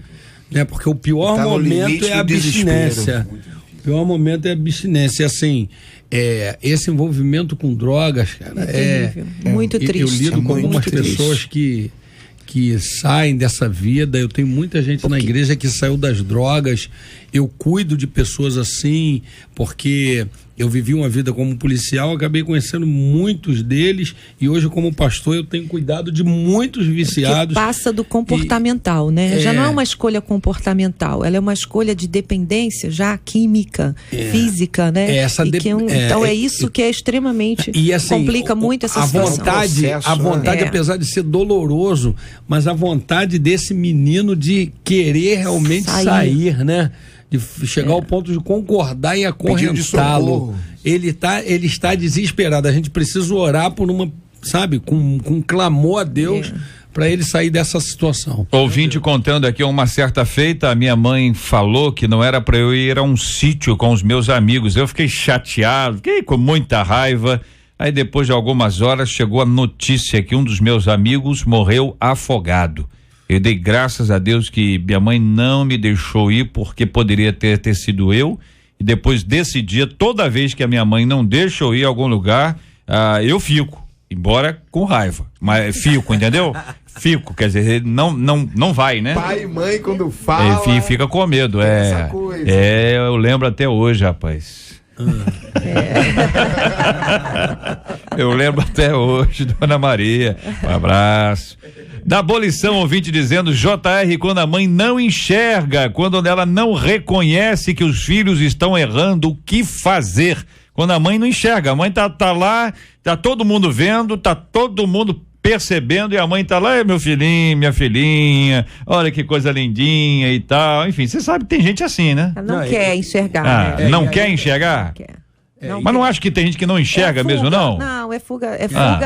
né? Porque o pior momento é a abstinência. O pior momento é a abstinência. E, assim, esse envolvimento com drogas, cara, é muito triste. Eu lido com algumas pessoas que saem dessa vida. Eu tenho muita gente na igreja que saiu das drogas. Eu cuido de pessoas assim, porque eu vivi uma vida como policial, acabei conhecendo muitos deles, e hoje como pastor eu tenho cuidado de muitos viciados. Que passa do comportamental, né? Já não é uma escolha comportamental, ela é uma escolha de dependência já química, física, né? Então é isso que é extremamente, e, assim, complica muito essa situação. A vontade, apesar de ser doloroso, mas a vontade desse menino de querer realmente sair, né? De chegar ao ponto de concordar em acorrentá-lo. Ele está desesperado. A gente precisa orar por com clamor a Deus para ele sair dessa situação. Ouvinte contando aqui, uma certa feita, a minha mãe falou que não era para eu ir a um sítio com os meus amigos. Eu fiquei chateado, fiquei com muita raiva. Aí depois de algumas horas chegou a notícia que um dos meus amigos morreu afogado. Eu dei graças a Deus que minha mãe não me deixou ir, porque poderia ter sido eu. E depois desse dia, toda vez que a minha mãe não deixa eu ir a algum lugar, eu fico, embora com raiva, mas fico, entendeu? Fico, quer dizer, não vai, né? Pai e mãe, quando fala, fica com medo, eu lembro até hoje, rapaz. Eu lembro até hoje, Dona Maria, um abraço. Da abolição, ouvinte dizendo, JR, quando a mãe não enxerga, quando ela não reconhece que os filhos estão errando, o que fazer? Quando a mãe não enxerga, a mãe tá lá, tá todo mundo vendo, tá todo mundo percebendo e a mãe tá lá, meu filhinho, minha filhinha, olha que coisa lindinha e tal. Enfim, você sabe que tem gente assim, né? Ela não quer enxergar. Né? Não quer enxergar? Não quer. Mas não acho que tem gente que não enxerga mesmo, não? Não, é fuga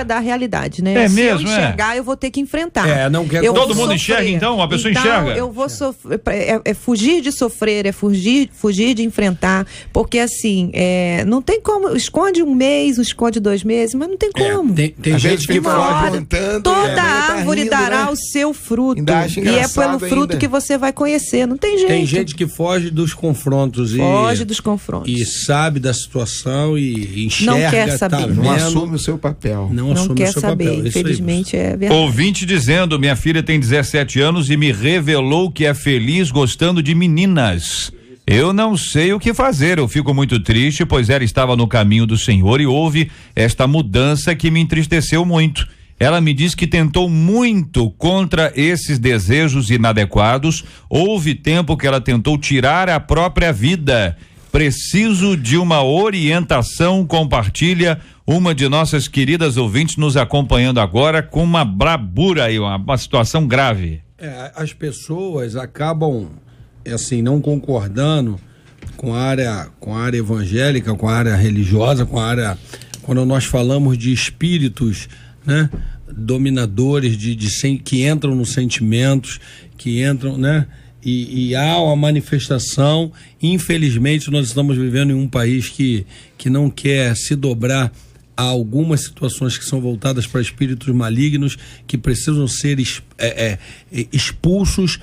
da realidade, né? É Se mesmo, eu enxergar, eu vou ter que enfrentar. Não quer. Todo mundo enxerga, então? A pessoa enxerga? Eu vou sofrer. É fugir de sofrer, é fugir de enfrentar. Porque assim, não tem como. Esconde um mês, esconde 2 meses, mas não tem como. Tem gente que foge. Toda árvore dará o seu fruto. E é pelo fruto que você vai conhecer. Não tem jeito. Tem gente que foge dos confrontos. Foge dos confrontos. E sabe da situação e enxerga, não quer saber. Tá vendo, não assume o seu papel. Não assume quer o seu saber, papel. infelizmente é verdade. Ouvinte dizendo, minha filha tem 17 anos e me revelou que é feliz gostando de meninas. Eu não sei o que fazer, eu fico muito triste, pois ela estava no caminho do Senhor e houve esta mudança que me entristeceu muito. Ela me disse que tentou muito contra esses desejos inadequados, houve tempo que ela tentou tirar a própria vida. Preciso de uma orientação, compartilha uma de nossas queridas ouvintes nos acompanhando agora com uma brabura aí, uma situação grave. As pessoas acabam, assim, não concordando com a área evangélica, com a área religiosa, quando nós falamos de espíritos, né? Dominadores, que entram nos sentimentos, que entram, né? E há uma manifestação. Infelizmente nós estamos vivendo em um país que não quer se dobrar a algumas situações que são voltadas para espíritos malignos, que precisam ser expulsos,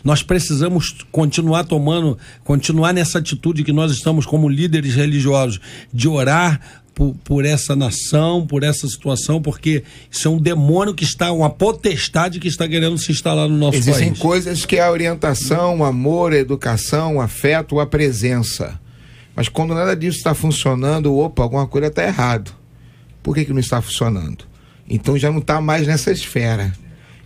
nós precisamos continuar nessa atitude que nós estamos como líderes religiosos, de orar por essa nação, por essa situação, porque isso é um demônio uma potestade que está querendo se instalar no nosso país. Existem coisas que é a orientação, o amor, a educação, o afeto, a presença. Mas quando nada disso está funcionando, alguma coisa está errado. Por que não está funcionando? Então já não está mais nessa esfera.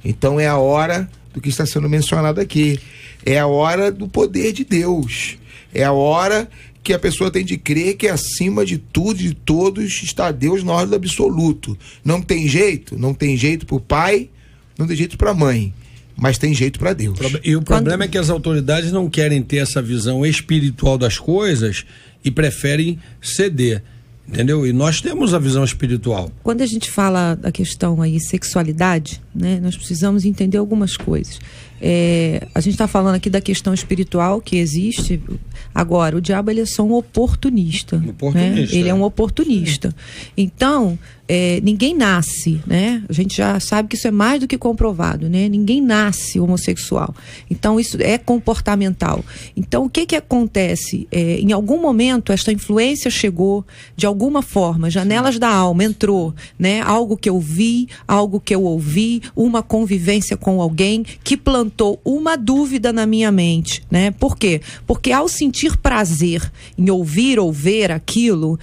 Então é a hora do que está sendo mencionado aqui. É a hora do poder de Deus. É a hora que a pessoa tem de crer que acima de tudo e de todos está Deus na ordem do absoluto. Não tem jeito para o pai, não tem jeito para a mãe, mas tem jeito para Deus. E o problema é que as autoridades não querem ter essa visão espiritual das coisas e preferem ceder, entendeu? E nós temos a visão espiritual. Quando a gente fala da questão aí sexualidade, né, nós precisamos entender algumas coisas. A gente está falando aqui da questão espiritual que existe. Agora, o diabo ele é só um oportunista. Né? Ele é um oportunista. Então, ninguém nasce, né? A gente já sabe que isso é mais do que comprovado, né? Ninguém nasce homossexual. Então, isso é comportamental. Então, o que acontece? Em algum momento, esta influência chegou, de alguma forma, janelas da alma, entrou, né? Algo que eu vi, algo que eu ouvi, uma convivência com alguém que plantou uma dúvida na minha mente, né? Por quê? Porque ao sentir prazer em ouvir ou ver aquilo,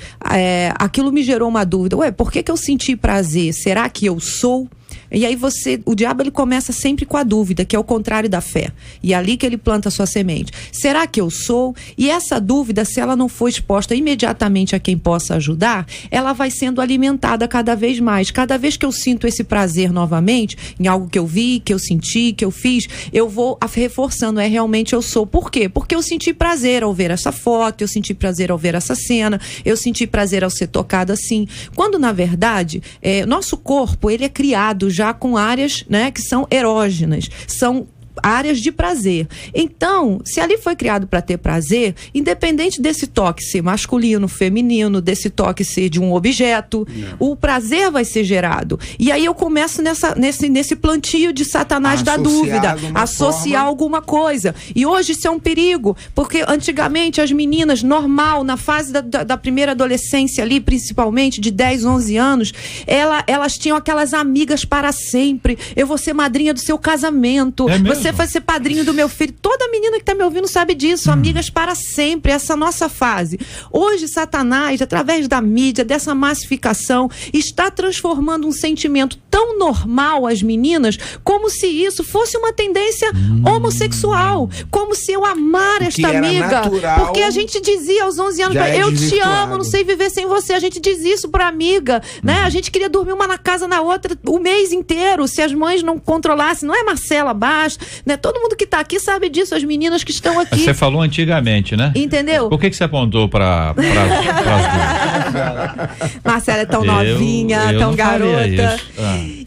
aquilo me gerou uma dúvida. Por que eu senti prazer? Será que eu sou? E aí o diabo ele começa sempre com a dúvida, que é o contrário da fé. E é ali que ele planta a sua semente. Será que eu sou? E essa dúvida, se ela não for exposta imediatamente a quem possa ajudar, ela vai sendo alimentada cada vez mais. Cada vez que eu sinto esse prazer novamente, em algo que eu vi, que eu senti, que eu fiz, eu vou reforçando, realmente eu sou. Por quê? Porque eu senti prazer ao ver essa foto, eu senti prazer ao ver essa cena, eu senti prazer ao ser tocado assim. Quando, na verdade, nosso corpo, ele é criado já com áreas, né, que são erógenas, são áreas de prazer. Então, se ali foi criado para ter prazer, independente desse toque ser masculino, feminino, desse toque ser de um objeto, o prazer vai ser gerado. E aí eu começo nesse plantio de Satanás da dúvida, associar alguma coisa. E hoje isso é um perigo, porque antigamente as meninas, normal, na fase da primeira adolescência ali, principalmente de 10, 11 anos, elas tinham aquelas amigas para sempre. Eu vou ser madrinha do seu casamento. Você vai ser padrinho do meu filho. Toda menina que tá me ouvindo sabe disso. Amigas para sempre, essa nossa fase. Hoje, Satanás, através da mídia, dessa massificação, está transformando um sentimento tão normal às meninas, como se isso fosse uma tendência homossexual, como se eu amar esta amiga, natural, porque a gente dizia aos 11 anos, eu te amo, não sei viver sem você, a gente diz isso pra amiga, né? A gente queria dormir uma na casa na outra o mês inteiro, se as mães não controlassem, não é Marcela Bastos, né? Todo mundo que tá aqui sabe disso, as meninas que estão aqui. Você falou antigamente, né? Entendeu? Por que você apontou para as duas? Marcela é tão novinha, tão garota.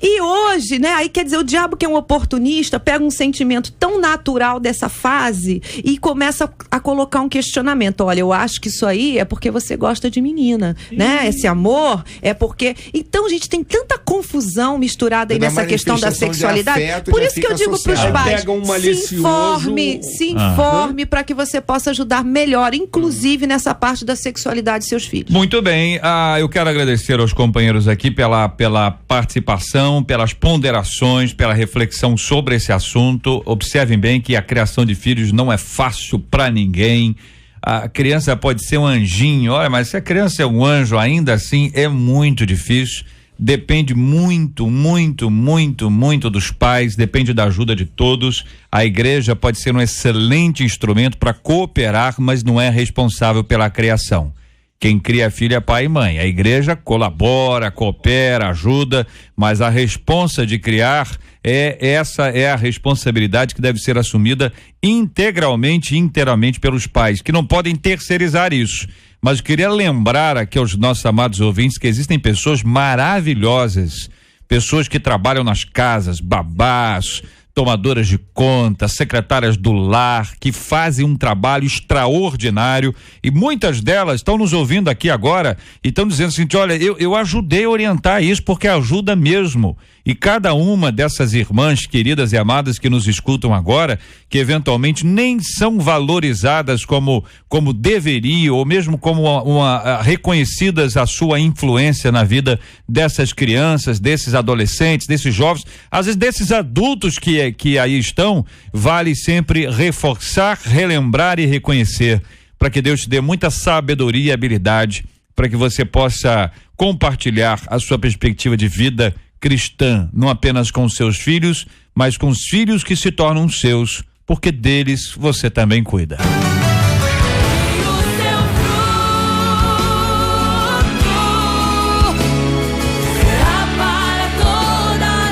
E hoje, né, aí quer dizer, o diabo, que é um oportunista, pega um sentimento tão natural dessa fase e começa a colocar um questionamento. Olha, eu acho que isso aí é porque você gosta de menina, né? Esse amor é porque... Então, gente, tem tanta confusão misturada aí nessa questão da sexualidade. Por isso que eu digo pros pais, se informe para que você possa ajudar melhor, inclusive nessa parte da sexualidade de seus filhos. Muito bem, eu quero agradecer aos companheiros aqui pela participação, pelas ponderações, pela reflexão sobre esse assunto. Observem bem que a criação de filhos não é fácil para ninguém. A criança pode ser um anjinho, olha, mas se a criança é um anjo, ainda assim é muito difícil. Depende muito dos pais, depende da ajuda de todos. A igreja pode ser um excelente instrumento para cooperar, mas não é responsável pela criação. Quem cria filho é pai e mãe. A igreja colabora, coopera, ajuda, mas a responsa de criar essa é a responsabilidade que deve ser assumida integralmente e inteiramente pelos pais, que não podem terceirizar isso. Mas eu queria lembrar aqui aos nossos amados ouvintes que existem pessoas maravilhosas, pessoas que trabalham nas casas, babás, tomadoras de conta, secretárias do lar, que fazem um trabalho extraordinário, e muitas delas estão nos ouvindo aqui agora e estão dizendo assim, olha, eu ajudei a orientar isso porque ajuda mesmo. E cada uma dessas irmãs queridas e amadas que nos escutam agora, que eventualmente nem são valorizadas como deveriam, ou mesmo como reconhecidas a sua influência na vida dessas crianças, desses adolescentes, desses jovens, às vezes desses adultos que aí estão, vale sempre reforçar, relembrar e reconhecer, para que Deus te dê muita sabedoria e habilidade, para que você possa compartilhar a sua perspectiva de vida cristã, não apenas com os seus filhos, mas com os filhos que se tornam seus, porque deles você também cuida. E o seu fruto será para toda a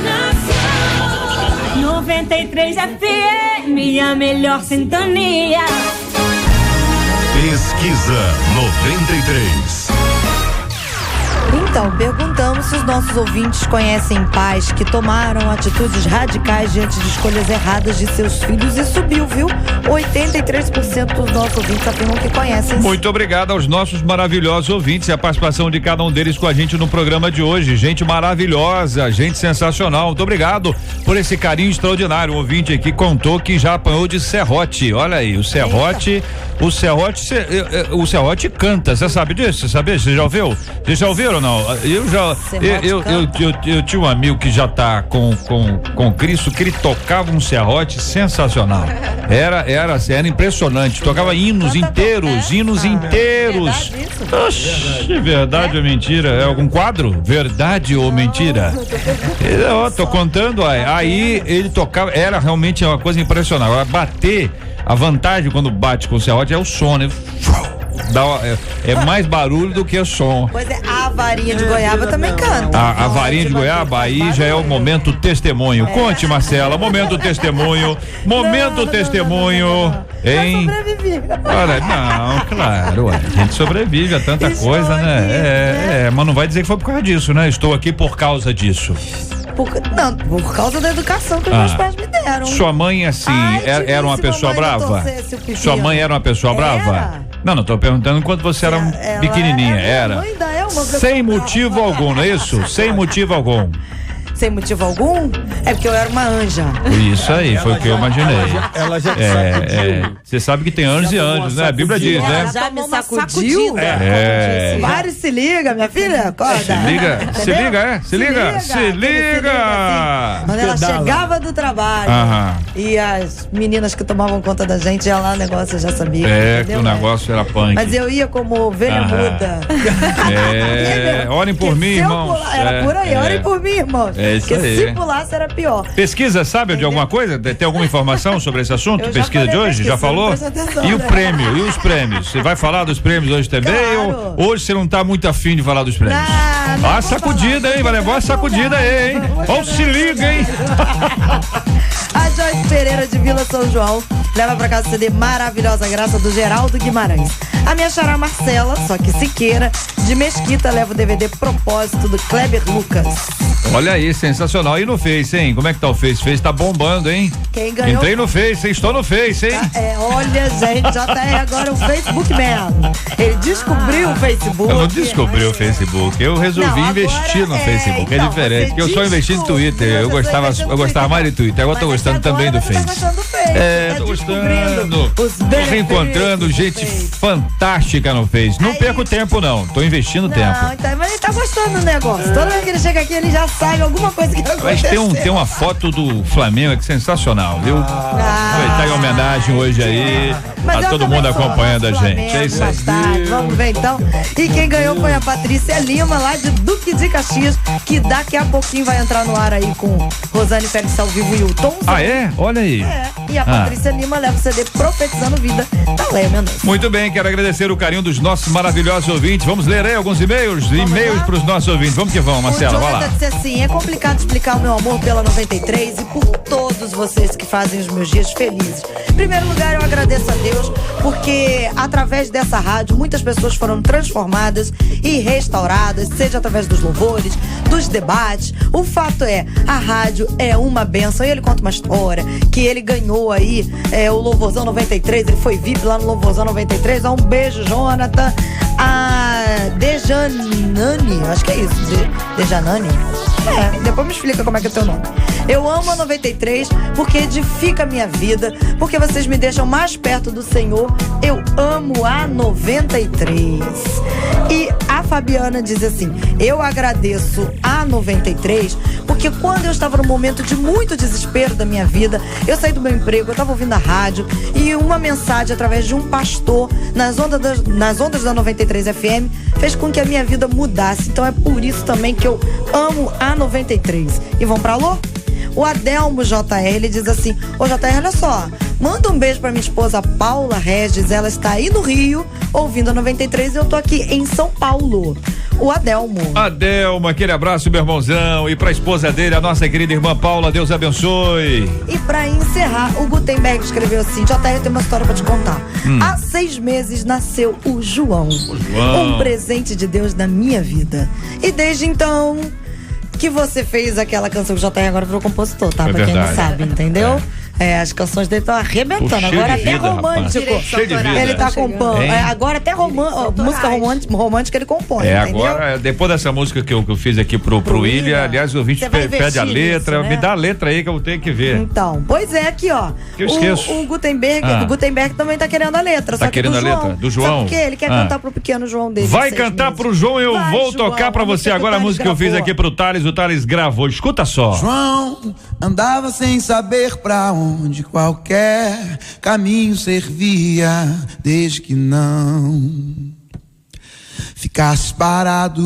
nação. 93 FM, a melhor sintonia. Pesquisa 93. Então, perguntamos se os nossos ouvintes conhecem pais que tomaram atitudes radicais diante de escolhas erradas de seus filhos e subiu, viu? 83% dos nossos ouvintes afirmam que conhecem. Muito obrigado aos nossos maravilhosos ouvintes e a participação de cada um deles com a gente no programa de hoje. Gente maravilhosa, gente sensacional. Muito obrigado por esse carinho extraordinário. O ouvinte aqui contou que já apanhou de serrote. Olha aí, o serrote canta. Você sabe disso? Você sabia? Você já ouviu? Vocês já ouviram ou não? Eu tinha um amigo que já tá com Cristo, que ele tocava um serrote sensacional. Era impressionante. Tocava hinos inteiros. Oxi, verdade ou mentira? É algum quadro? Verdade ou mentira? Tô contando, aí ele tocava, era realmente uma coisa impressionante. Agora, bater, a vantagem quando bate com o serrote é o som, né? É mais barulho do que o som. Pois é, a varinha de goiaba também canta. A varinha de goiaba, aí já é o momento testemunho. Conte, Marcela, momento testemunho. Hein? Olha, não, claro, a gente sobrevive a tanta coisa, né? Mas não vai dizer que foi por causa disso, né? Estou aqui por causa disso. Por causa da educação que os meus pais me deram. Sua mãe, assim, era uma pessoa brava? Sua mãe era uma pessoa brava? Não, tô perguntando enquanto você era pequenininha. Era. Sem motivo algum, não é isso? Sem motivo algum. sem motivo algum, é porque eu era uma anja. Isso aí, foi o que eu imaginei. Ela já sacudiu. Você sabe que tem anjos e anjos, né? A Bíblia diz, né? Ela já me sacudiu. Vário, se liga, minha filha, acorda. Se liga, se liga. Se liga. Quando ela chegava do trabalho e as meninas que tomavam conta da gente iam lá, o negócio eu já sabia. Que o negócio era punk. Mas eu ia como ovelha muda. Orem por mim, irmãos. Era por aí, orem por mim, irmãos. Isso aí. Se pulasse era pior. Pesquisa, sabe de alguma coisa? Tem alguma informação sobre esse assunto? Pesquisa de hoje? Já falou? E o prêmio? E os prêmios? Você vai falar dos prêmios hoje também? Claro. Ou hoje você não tá muito afim de falar dos prêmios? Ó, sacudida, hein? Vai levar uma sacudida aí, hein? Ó, se liga, hein? A Joyce Pereira de Vila São João leva pra casa o CD Maravilhosa Graça do Geraldo Guimarães. A minha xará Marcela, só que Siqueira, de Mesquita, leva o DVD Propósito do Kleber Lucas. Olha aí, sensacional. E no Face, hein? Como é que tá o Face? Face tá bombando, hein? Quem ganhou? Entrei no Face, estou no Face, hein? Olha, gente, JR agora o Facebook Man. Ele descobriu o Facebook. Eu não descobri o Facebook, eu resolvi investir no Facebook. Então, é diferente, porque eu só investi no Twitter. Eu gostava mais de Twitter, agora tô gostando também do Face. Tô gostando. Tô reencontrando gente fantástica no Face. Não perco tempo, não. Tô investindo tempo. Então, mas ele tá gostando do negócio. Toda vez que ele chega aqui, ele já sabe alguma coisa que aconteceu. Mas tem uma foto do Flamengo que é sensacional, viu? Vai estar em homenagem hoje aí a todo mundo acompanhando a gente. É isso aí. Vamos ver então. E quem ganhou foi a Patrícia Lima, lá de Duque de Caxias, que daqui a pouquinho vai entrar no ar aí com Rosane Félix ao vivo e o Tom. Olha aí. E a Patrícia Lima leva o CD Profetizando Vida da Leia Mendonça. Muito bem, quero agradecer o carinho dos nossos maravilhosos ouvintes. Vamos ler aí alguns e-mails para os nossos ouvintes. Vamos que vamos, Marcela, vai lá. Disse assim: é complicado explicar o meu amor pela 93 e por todos vocês que fazem os meus dias felizes. Em primeiro lugar, eu agradeço a Deus porque através dessa rádio muitas pessoas foram transformadas e restauradas, seja através dos louvores, dos debates. O fato é, a rádio é uma bênção. E ele conta uma história que ele ganhou aí o Louvorzão 93, ele foi VIP lá no Louvorzão 93. Um beijo, Jonathan. A Dejanani, acho que é isso, Dejanani. Depois me explica como é que é o teu nome. Eu amo a 93 porque edifica a minha vida, porque vocês me deixam mais perto do Senhor. Eu amo a 93. E a Fabiana diz assim: eu agradeço a 93 porque quando eu estava num momento de muito desespero da minha vida, eu saí do meu emprego, eu estava ouvindo a rádio e uma mensagem através de um pastor nas ondas da 93 FM fez com que a minha vida mudasse. Então é por isso também que eu amo a 93. E vamos pra alô? O Adelmo JR, ele diz assim: ô JR, olha só, manda um beijo pra minha esposa Paula Regis, ela está aí no Rio ouvindo a 93 e eu tô aqui em São Paulo. O Adelmo, aquele abraço, meu irmãozão. E pra esposa dele, a nossa querida irmã Paula, Deus abençoe. E pra encerrar, o Gutenberg escreveu assim: JR, tem uma história pra te contar. Há 6 meses nasceu o João, um presente de Deus na minha vida. E desde então que você fez aquela canção que o JR agora virou compositor, tá? Pra quem não sabe, entendeu? As canções dele estão arrebentando. Agora até romântico. Ele tá compondo. Agora até música romântica ele compõe. Agora, depois dessa música que eu fiz aqui pro William, aliás, o ouvinte pede a letra, né? Me dá a letra aí que eu tenho que ver. Então, pois é, aqui ó. Eu esqueço. O Gutenberg também tá querendo a letra. Tá querendo a letra do João? Sabe por quê? Ele quer cantar pro pequeno João dele. Vai cantar pro João, eu vou tocar pra você agora a música que eu fiz aqui pro Thales, o Thales gravou. Escuta só. João andava sem saber pra onde qualquer caminho servia, desde que não ficasse parado.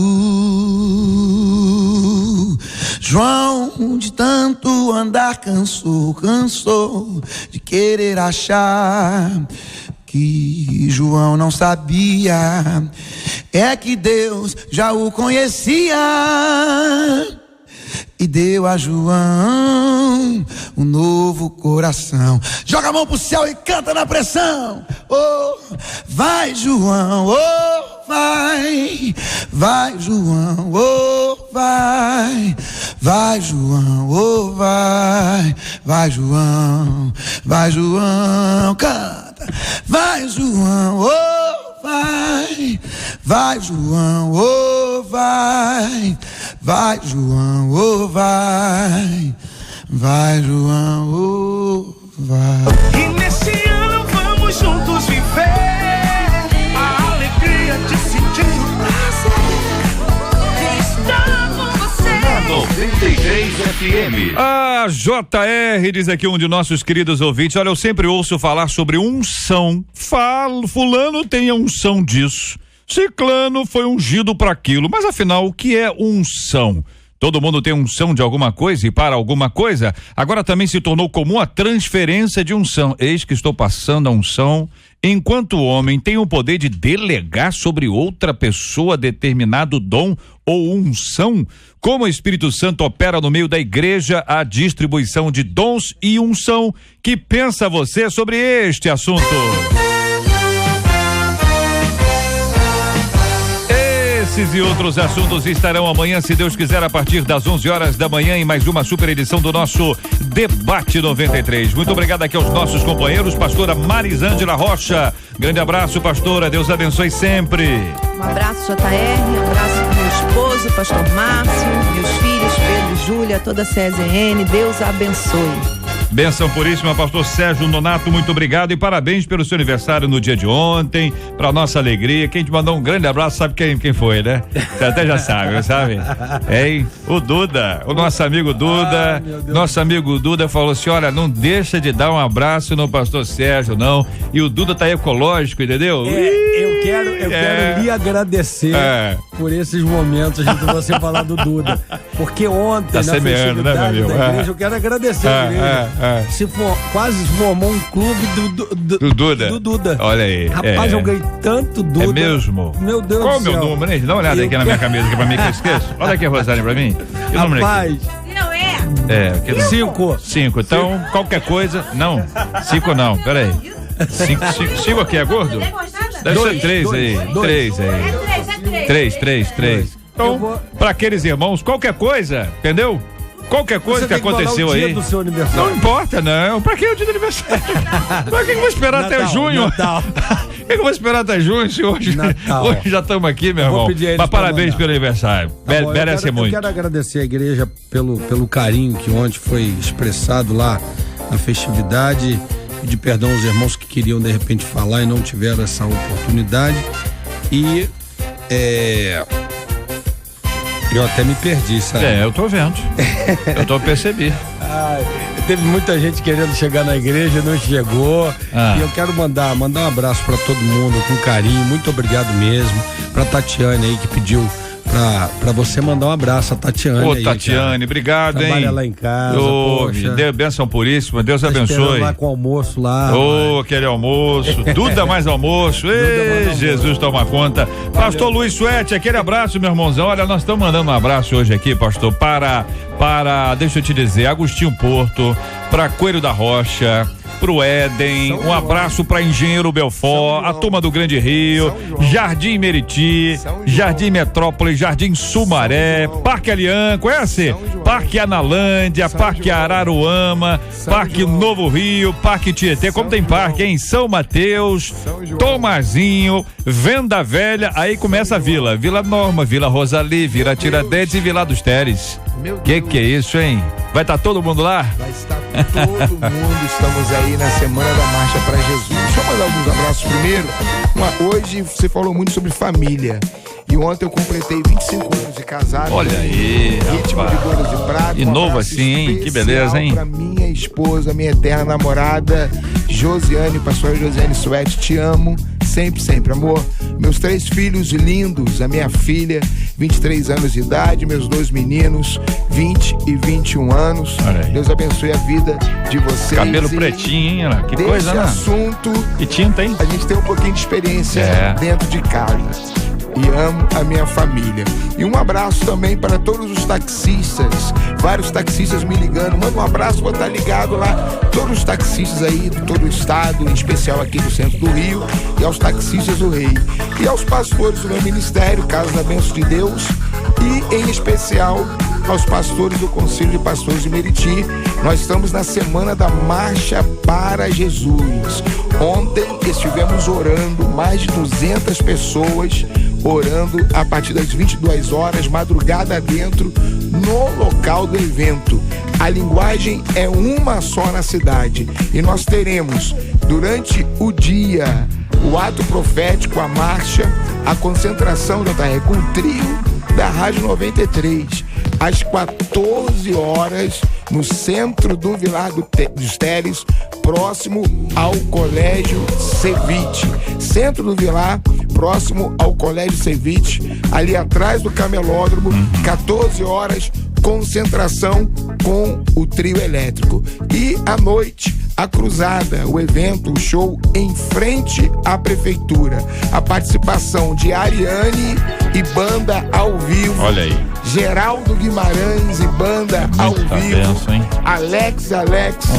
João, de tanto andar, cansou de querer achar. Que João não sabia é que Deus já o conhecia e deu a João um novo coração. Joga a mão pro céu e canta na pressão. Oh, vai João, oh, vai. Vai João, oh, vai. Vai João, oh, vai. Vai João, vai João, canta. Vai João, oh, vai. Vai João, oh, vai. Vai, João, oh, vai. Vai, João, oh, vai. E nesse ano vamos juntos viver a alegria de sentir o prazer de estar com você. 93 FM. A JR diz aqui um de nossos queridos ouvintes, olha, eu sempre ouço falar sobre unção. Fulano tem a unção disso. Ciclano foi ungido para aquilo. Mas afinal, o que é unção? Todo mundo tem unção de alguma coisa e para alguma coisa. Agora também se tornou comum a transferência de unção. Eis que estou passando a unção. Enquanto o homem tem o poder de delegar sobre outra pessoa determinado dom ou unção, como o Espírito Santo opera no meio da igreja a distribuição de dons e unção. Que pensa você sobre este assunto? Esses e outros assuntos estarão amanhã, se Deus quiser, a partir das 11 horas da manhã, em mais uma super edição do nosso Debate 93. Muito obrigado aqui aos nossos companheiros, pastora Marisângela Rocha. Grande abraço, pastora, Deus abençoe sempre. Um abraço, JR, um abraço pro meu esposo, pastor Márcio, meus filhos, Pedro e Júlia, toda a CSN, Deus abençoe. Bênção puríssima, pastor Sérgio Nonato, muito obrigado e parabéns pelo seu aniversário no dia de ontem, pra nossa alegria. Quem te mandou um grande abraço sabe quem foi, né? Você até já sabe? Hein? O Duda, o nosso amigo Duda, falou assim, olha, não deixa de dar um abraço no pastor Sérgio, não. E o Duda tá ecológico, entendeu? Eu quero lhe agradecer por esses momentos de você falar do Duda. Porque ontem, tá na semeando, né, meu amigo? da igreja, eu quero agradecer a igreja. Quase formou um clube do Duda. Olha aí. Rapaz, eu ganhei tanto Duda. É mesmo? Meu Deus do céu. Qual o meu número, hein? Dá uma olhada aqui na minha camisa, que pra mim que eu esqueço. Olha aqui, Rosário, pra mim. E o número aqui? Não é? 5. Então, qualquer coisa. Não, 5 não, peraí. 5 aqui é gordo? Deve ser 3 aí. 3 aí. 3. Então, pra aqueles irmãos, qualquer coisa, entendeu? Qualquer coisa que aconteceu aí. Do seu aniversário. Não importa, não. Pra que o dia do aniversário? Pra que eu vou esperar até junho? Pra que eu vou esperar até junho, se hoje já estamos aqui, meu irmão? Mas parabéns pelo aniversário. Merece muito. Eu quero agradecer a igreja pelo carinho que ontem foi expressado lá na festividade. Pedir perdão aos irmãos que queriam de repente falar e não tiveram essa oportunidade. E eu até me perdi, sabe? Eu tô vendo. Eu percebi. Teve muita gente querendo chegar na igreja, não chegou. E eu quero mandar um abraço pra todo mundo, com carinho. Muito obrigado mesmo. Pra Tatiane aí que pediu pra você mandar um abraço a Tatiane. Ô, Tatiane, obrigado, hein? Trabalha lá em casa. Dê bênção puríssima, Deus abençoe. Lá com o almoço lá. Aquele almoço. Duda mais almoço. Ei, Jesus toma conta. Pastor Luiz Suete, aquele abraço, meu irmãozão. Olha, nós estamos mandando um abraço hoje aqui, pastor, para, deixa eu te dizer, Agostinho Porto, para Coelho da Rocha, pro Éden, um abraço para Engenheiro Belfort, a turma do Grande Rio, Jardim Meriti, Jardim Metrópole, Jardim Sumaré, Parque Alian, conhece? Parque Analândia, Parque Araruama, Parque Novo Rio, Parque Tietê, como tem parque, hein? São Mateus, Tomazinho, Venda Velha, aí começa a Vila Norma, Vila Rosali, Vila Tiradentes e Vila dos Teres. Que é isso, hein? Vai estar todo mundo lá? Vai estar todo mundo, estamos aí na Semana da Marcha para Jesus. Deixa eu mandar alguns abraços primeiro. Hoje você falou muito sobre família. E ontem eu completei 25 anos de casado. Olha aí, ritmo rapaz. de bodas de prata. E novo assim, hein? Que beleza, hein? Pra minha esposa, minha eterna namorada, Josiane, pastora Josiane Suete, te amo. Sempre, amor. Meus 3 filhos lindos, a minha filha, 23 anos de idade, meus 2 meninos, 20 e 21 anos. Deus abençoe a vida de vocês. Cabelo pretinho, hein? Que coisa, né? Assunto. E tinta, hein? A gente tem um pouquinho de experiência dentro de casa. E amo a minha família. E um abraço também para todos os taxistas. Vários taxistas me ligando. Manda um abraço, vou estar ligado lá. Todos os taxistas aí de todo o estado, em especial aqui do centro do Rio. E aos taxistas do Rei. E aos pastores do meu ministério, Casa da Bênção de Deus. E em especial aos pastores do Conselho de Pastores de Meriti. Nós estamos na Semana da Marcha para Jesus. Ontem estivemos orando, mais de 200 pessoas orando a partir das 22 horas, madrugada dentro, no local do evento. A linguagem é uma só na cidade. E nós teremos, durante o dia, o ato profético, a marcha, a concentração com o trio da Rádio 93, às 14 horas, no centro do Vilar dos Teles, próximo ao Colégio Ceviche. Centro do Vilar, próximo ao Colégio Ceviche, ali atrás do Camelódromo, 14 horas, concentração com o trio elétrico. E à noite, a cruzada, o evento, o show em frente à prefeitura. A participação de Ariane e banda ao vivo. Olha aí. Geraldo Guimarães e banda ao vivo. Benção, hein? Alex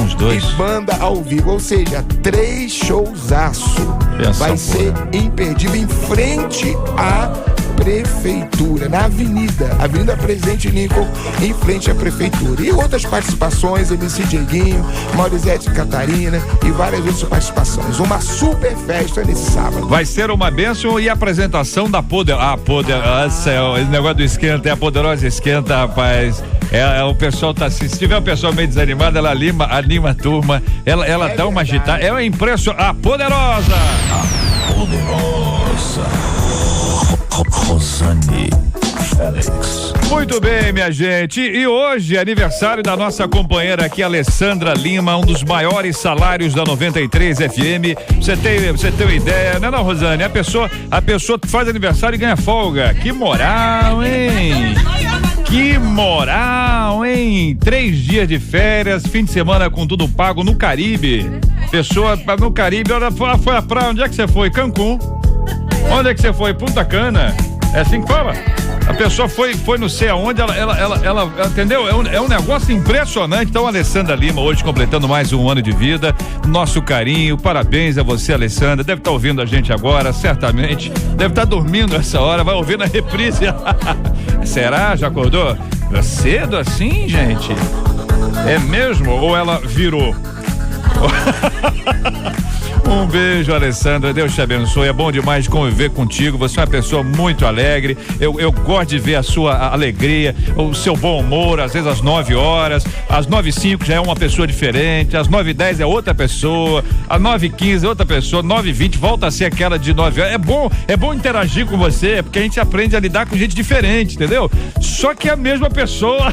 Uns dois. e banda ao vivo. Ou seja, 3 showzaço. Vai ser imperdível em frente à prefeitura, na Avenida Presidente Lincoln, em frente à prefeitura. E outras participações, MC Dieguinho, Maurizete Catarina e várias outras participações. Uma super festa nesse sábado. Vai ser uma bênção e a apresentação da Poderosa, esse negócio do esquenta, é a Poderosa Esquenta, rapaz. O pessoal tá assim, se tiver um pessoal meio desanimado, ela anima a turma, ela dá uma agitada, é impressionante. A Poderosa! A Poderosa. Rosane Félix. Muito bem, minha gente, e hoje é aniversário da nossa companheira aqui, Alessandra Lima, um dos maiores salários da 93 FM. Você tem uma ideia, não é não, Rosane? A pessoa faz aniversário e ganha folga. Que moral, hein? Que moral, hein? 3 dias de férias, fim de semana com tudo pago no Caribe. Pessoa no Caribe, ela foi à praia, onde é que você foi? Cancún. Onde é que você foi? Punta Cana. É assim que fala? A pessoa foi não sei aonde, ela entendeu? É um negócio impressionante. Então, a Alessandra Lima, hoje completando mais um ano de vida, nosso carinho, parabéns a você, Alessandra. Deve estar ouvindo a gente agora, certamente. Deve estar dormindo essa hora, vai ouvir na reprise. Será? Já acordou? É cedo assim, gente? É mesmo? Ou ela virou? Um beijo, Alessandra, Deus te abençoe, é bom demais conviver contigo, você é uma pessoa muito alegre, eu gosto de ver a sua alegria, o seu bom humor, às vezes às 9 horas, às 9h05 já é uma pessoa diferente, às 9h10 é outra pessoa, às 9h15 é outra pessoa, 9h20 volta a ser aquela de 9 horas, é bom interagir com você, porque a gente aprende a lidar com gente diferente, entendeu? Só que a mesma pessoa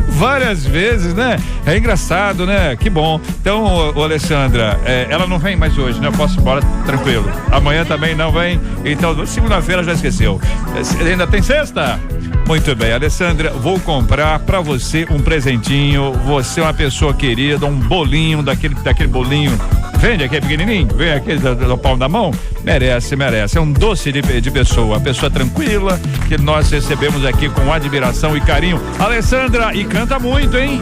várias vezes, né? É engraçado, né? Que bom. Então, Alessandra, ela não vem mais hoje, né? Eu posso ir embora tranquilo. Amanhã também não vem. Então, segunda-feira já esqueceu. Ainda tem sexta? Muito bem, Alessandra, vou comprar pra você um presentinho. Você é uma pessoa querida, um bolinho daquele bolinho. Vende aquele pequenininho? Vem aquele do pau da mão? Merece. É um doce de pessoa. Uma pessoa tranquila que nós recebemos aqui com admiração e carinho. Alessandra, e canta muito, hein?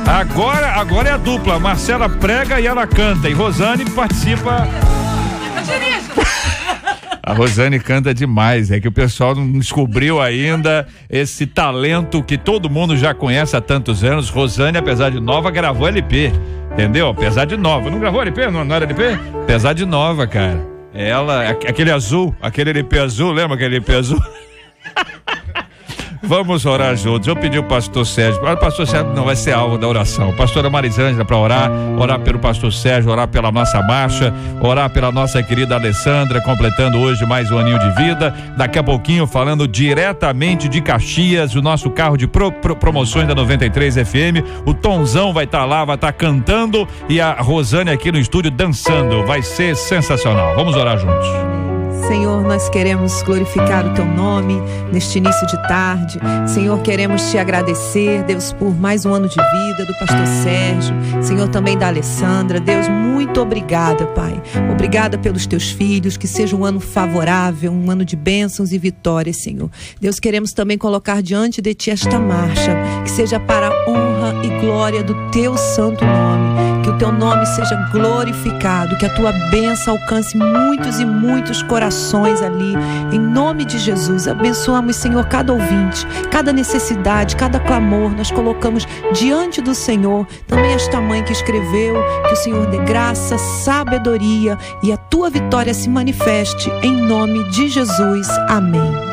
Agora é a dupla. Marcela prega e ela canta. E Rosane participa. A Rosane canta demais, é que o pessoal não descobriu ainda esse talento que todo mundo já conhece há tantos anos. Rosane, apesar de nova, gravou LP, entendeu? Apesar de nova, não gravou LP? Não era LP? Apesar de nova, cara. Ela, aquele LP azul, lembra aquele LP azul? Vamos orar juntos. Eu pedi o pastor Sérgio. O pastor Sérgio não vai ser alvo da oração. Pastora Marisângela para orar pelo pastor Sérgio, orar pela nossa marcha, orar pela nossa querida Alessandra, completando hoje mais um aninho de vida. Daqui a pouquinho, falando diretamente de Caxias, o nosso carro de promoções da 93 FM. O Tonzão vai estar lá, vai estar cantando e a Rosane aqui no estúdio dançando. Vai ser sensacional. Vamos orar juntos. Senhor, nós queremos glorificar o teu nome neste início de tarde. Senhor, queremos te agradecer, Deus, por mais um ano de vida do pastor Sérgio, Senhor, também da Alessandra. Deus, muito obrigada, Pai. Obrigada pelos teus filhos, que seja um ano favorável, um ano de bênçãos e vitórias, Senhor. Deus, queremos também colocar diante de ti esta marcha, que seja para a honra e glória do teu santo nome. Que que o teu nome seja glorificado, que a tua bênção alcance muitos e muitos corações ali, em nome de Jesus. Abençoamos, Senhor, cada ouvinte, cada necessidade, cada clamor, nós colocamos diante do Senhor. Também esta mãe que escreveu, que o Senhor dê graça, sabedoria e a tua vitória se manifeste, em nome de Jesus. Amém.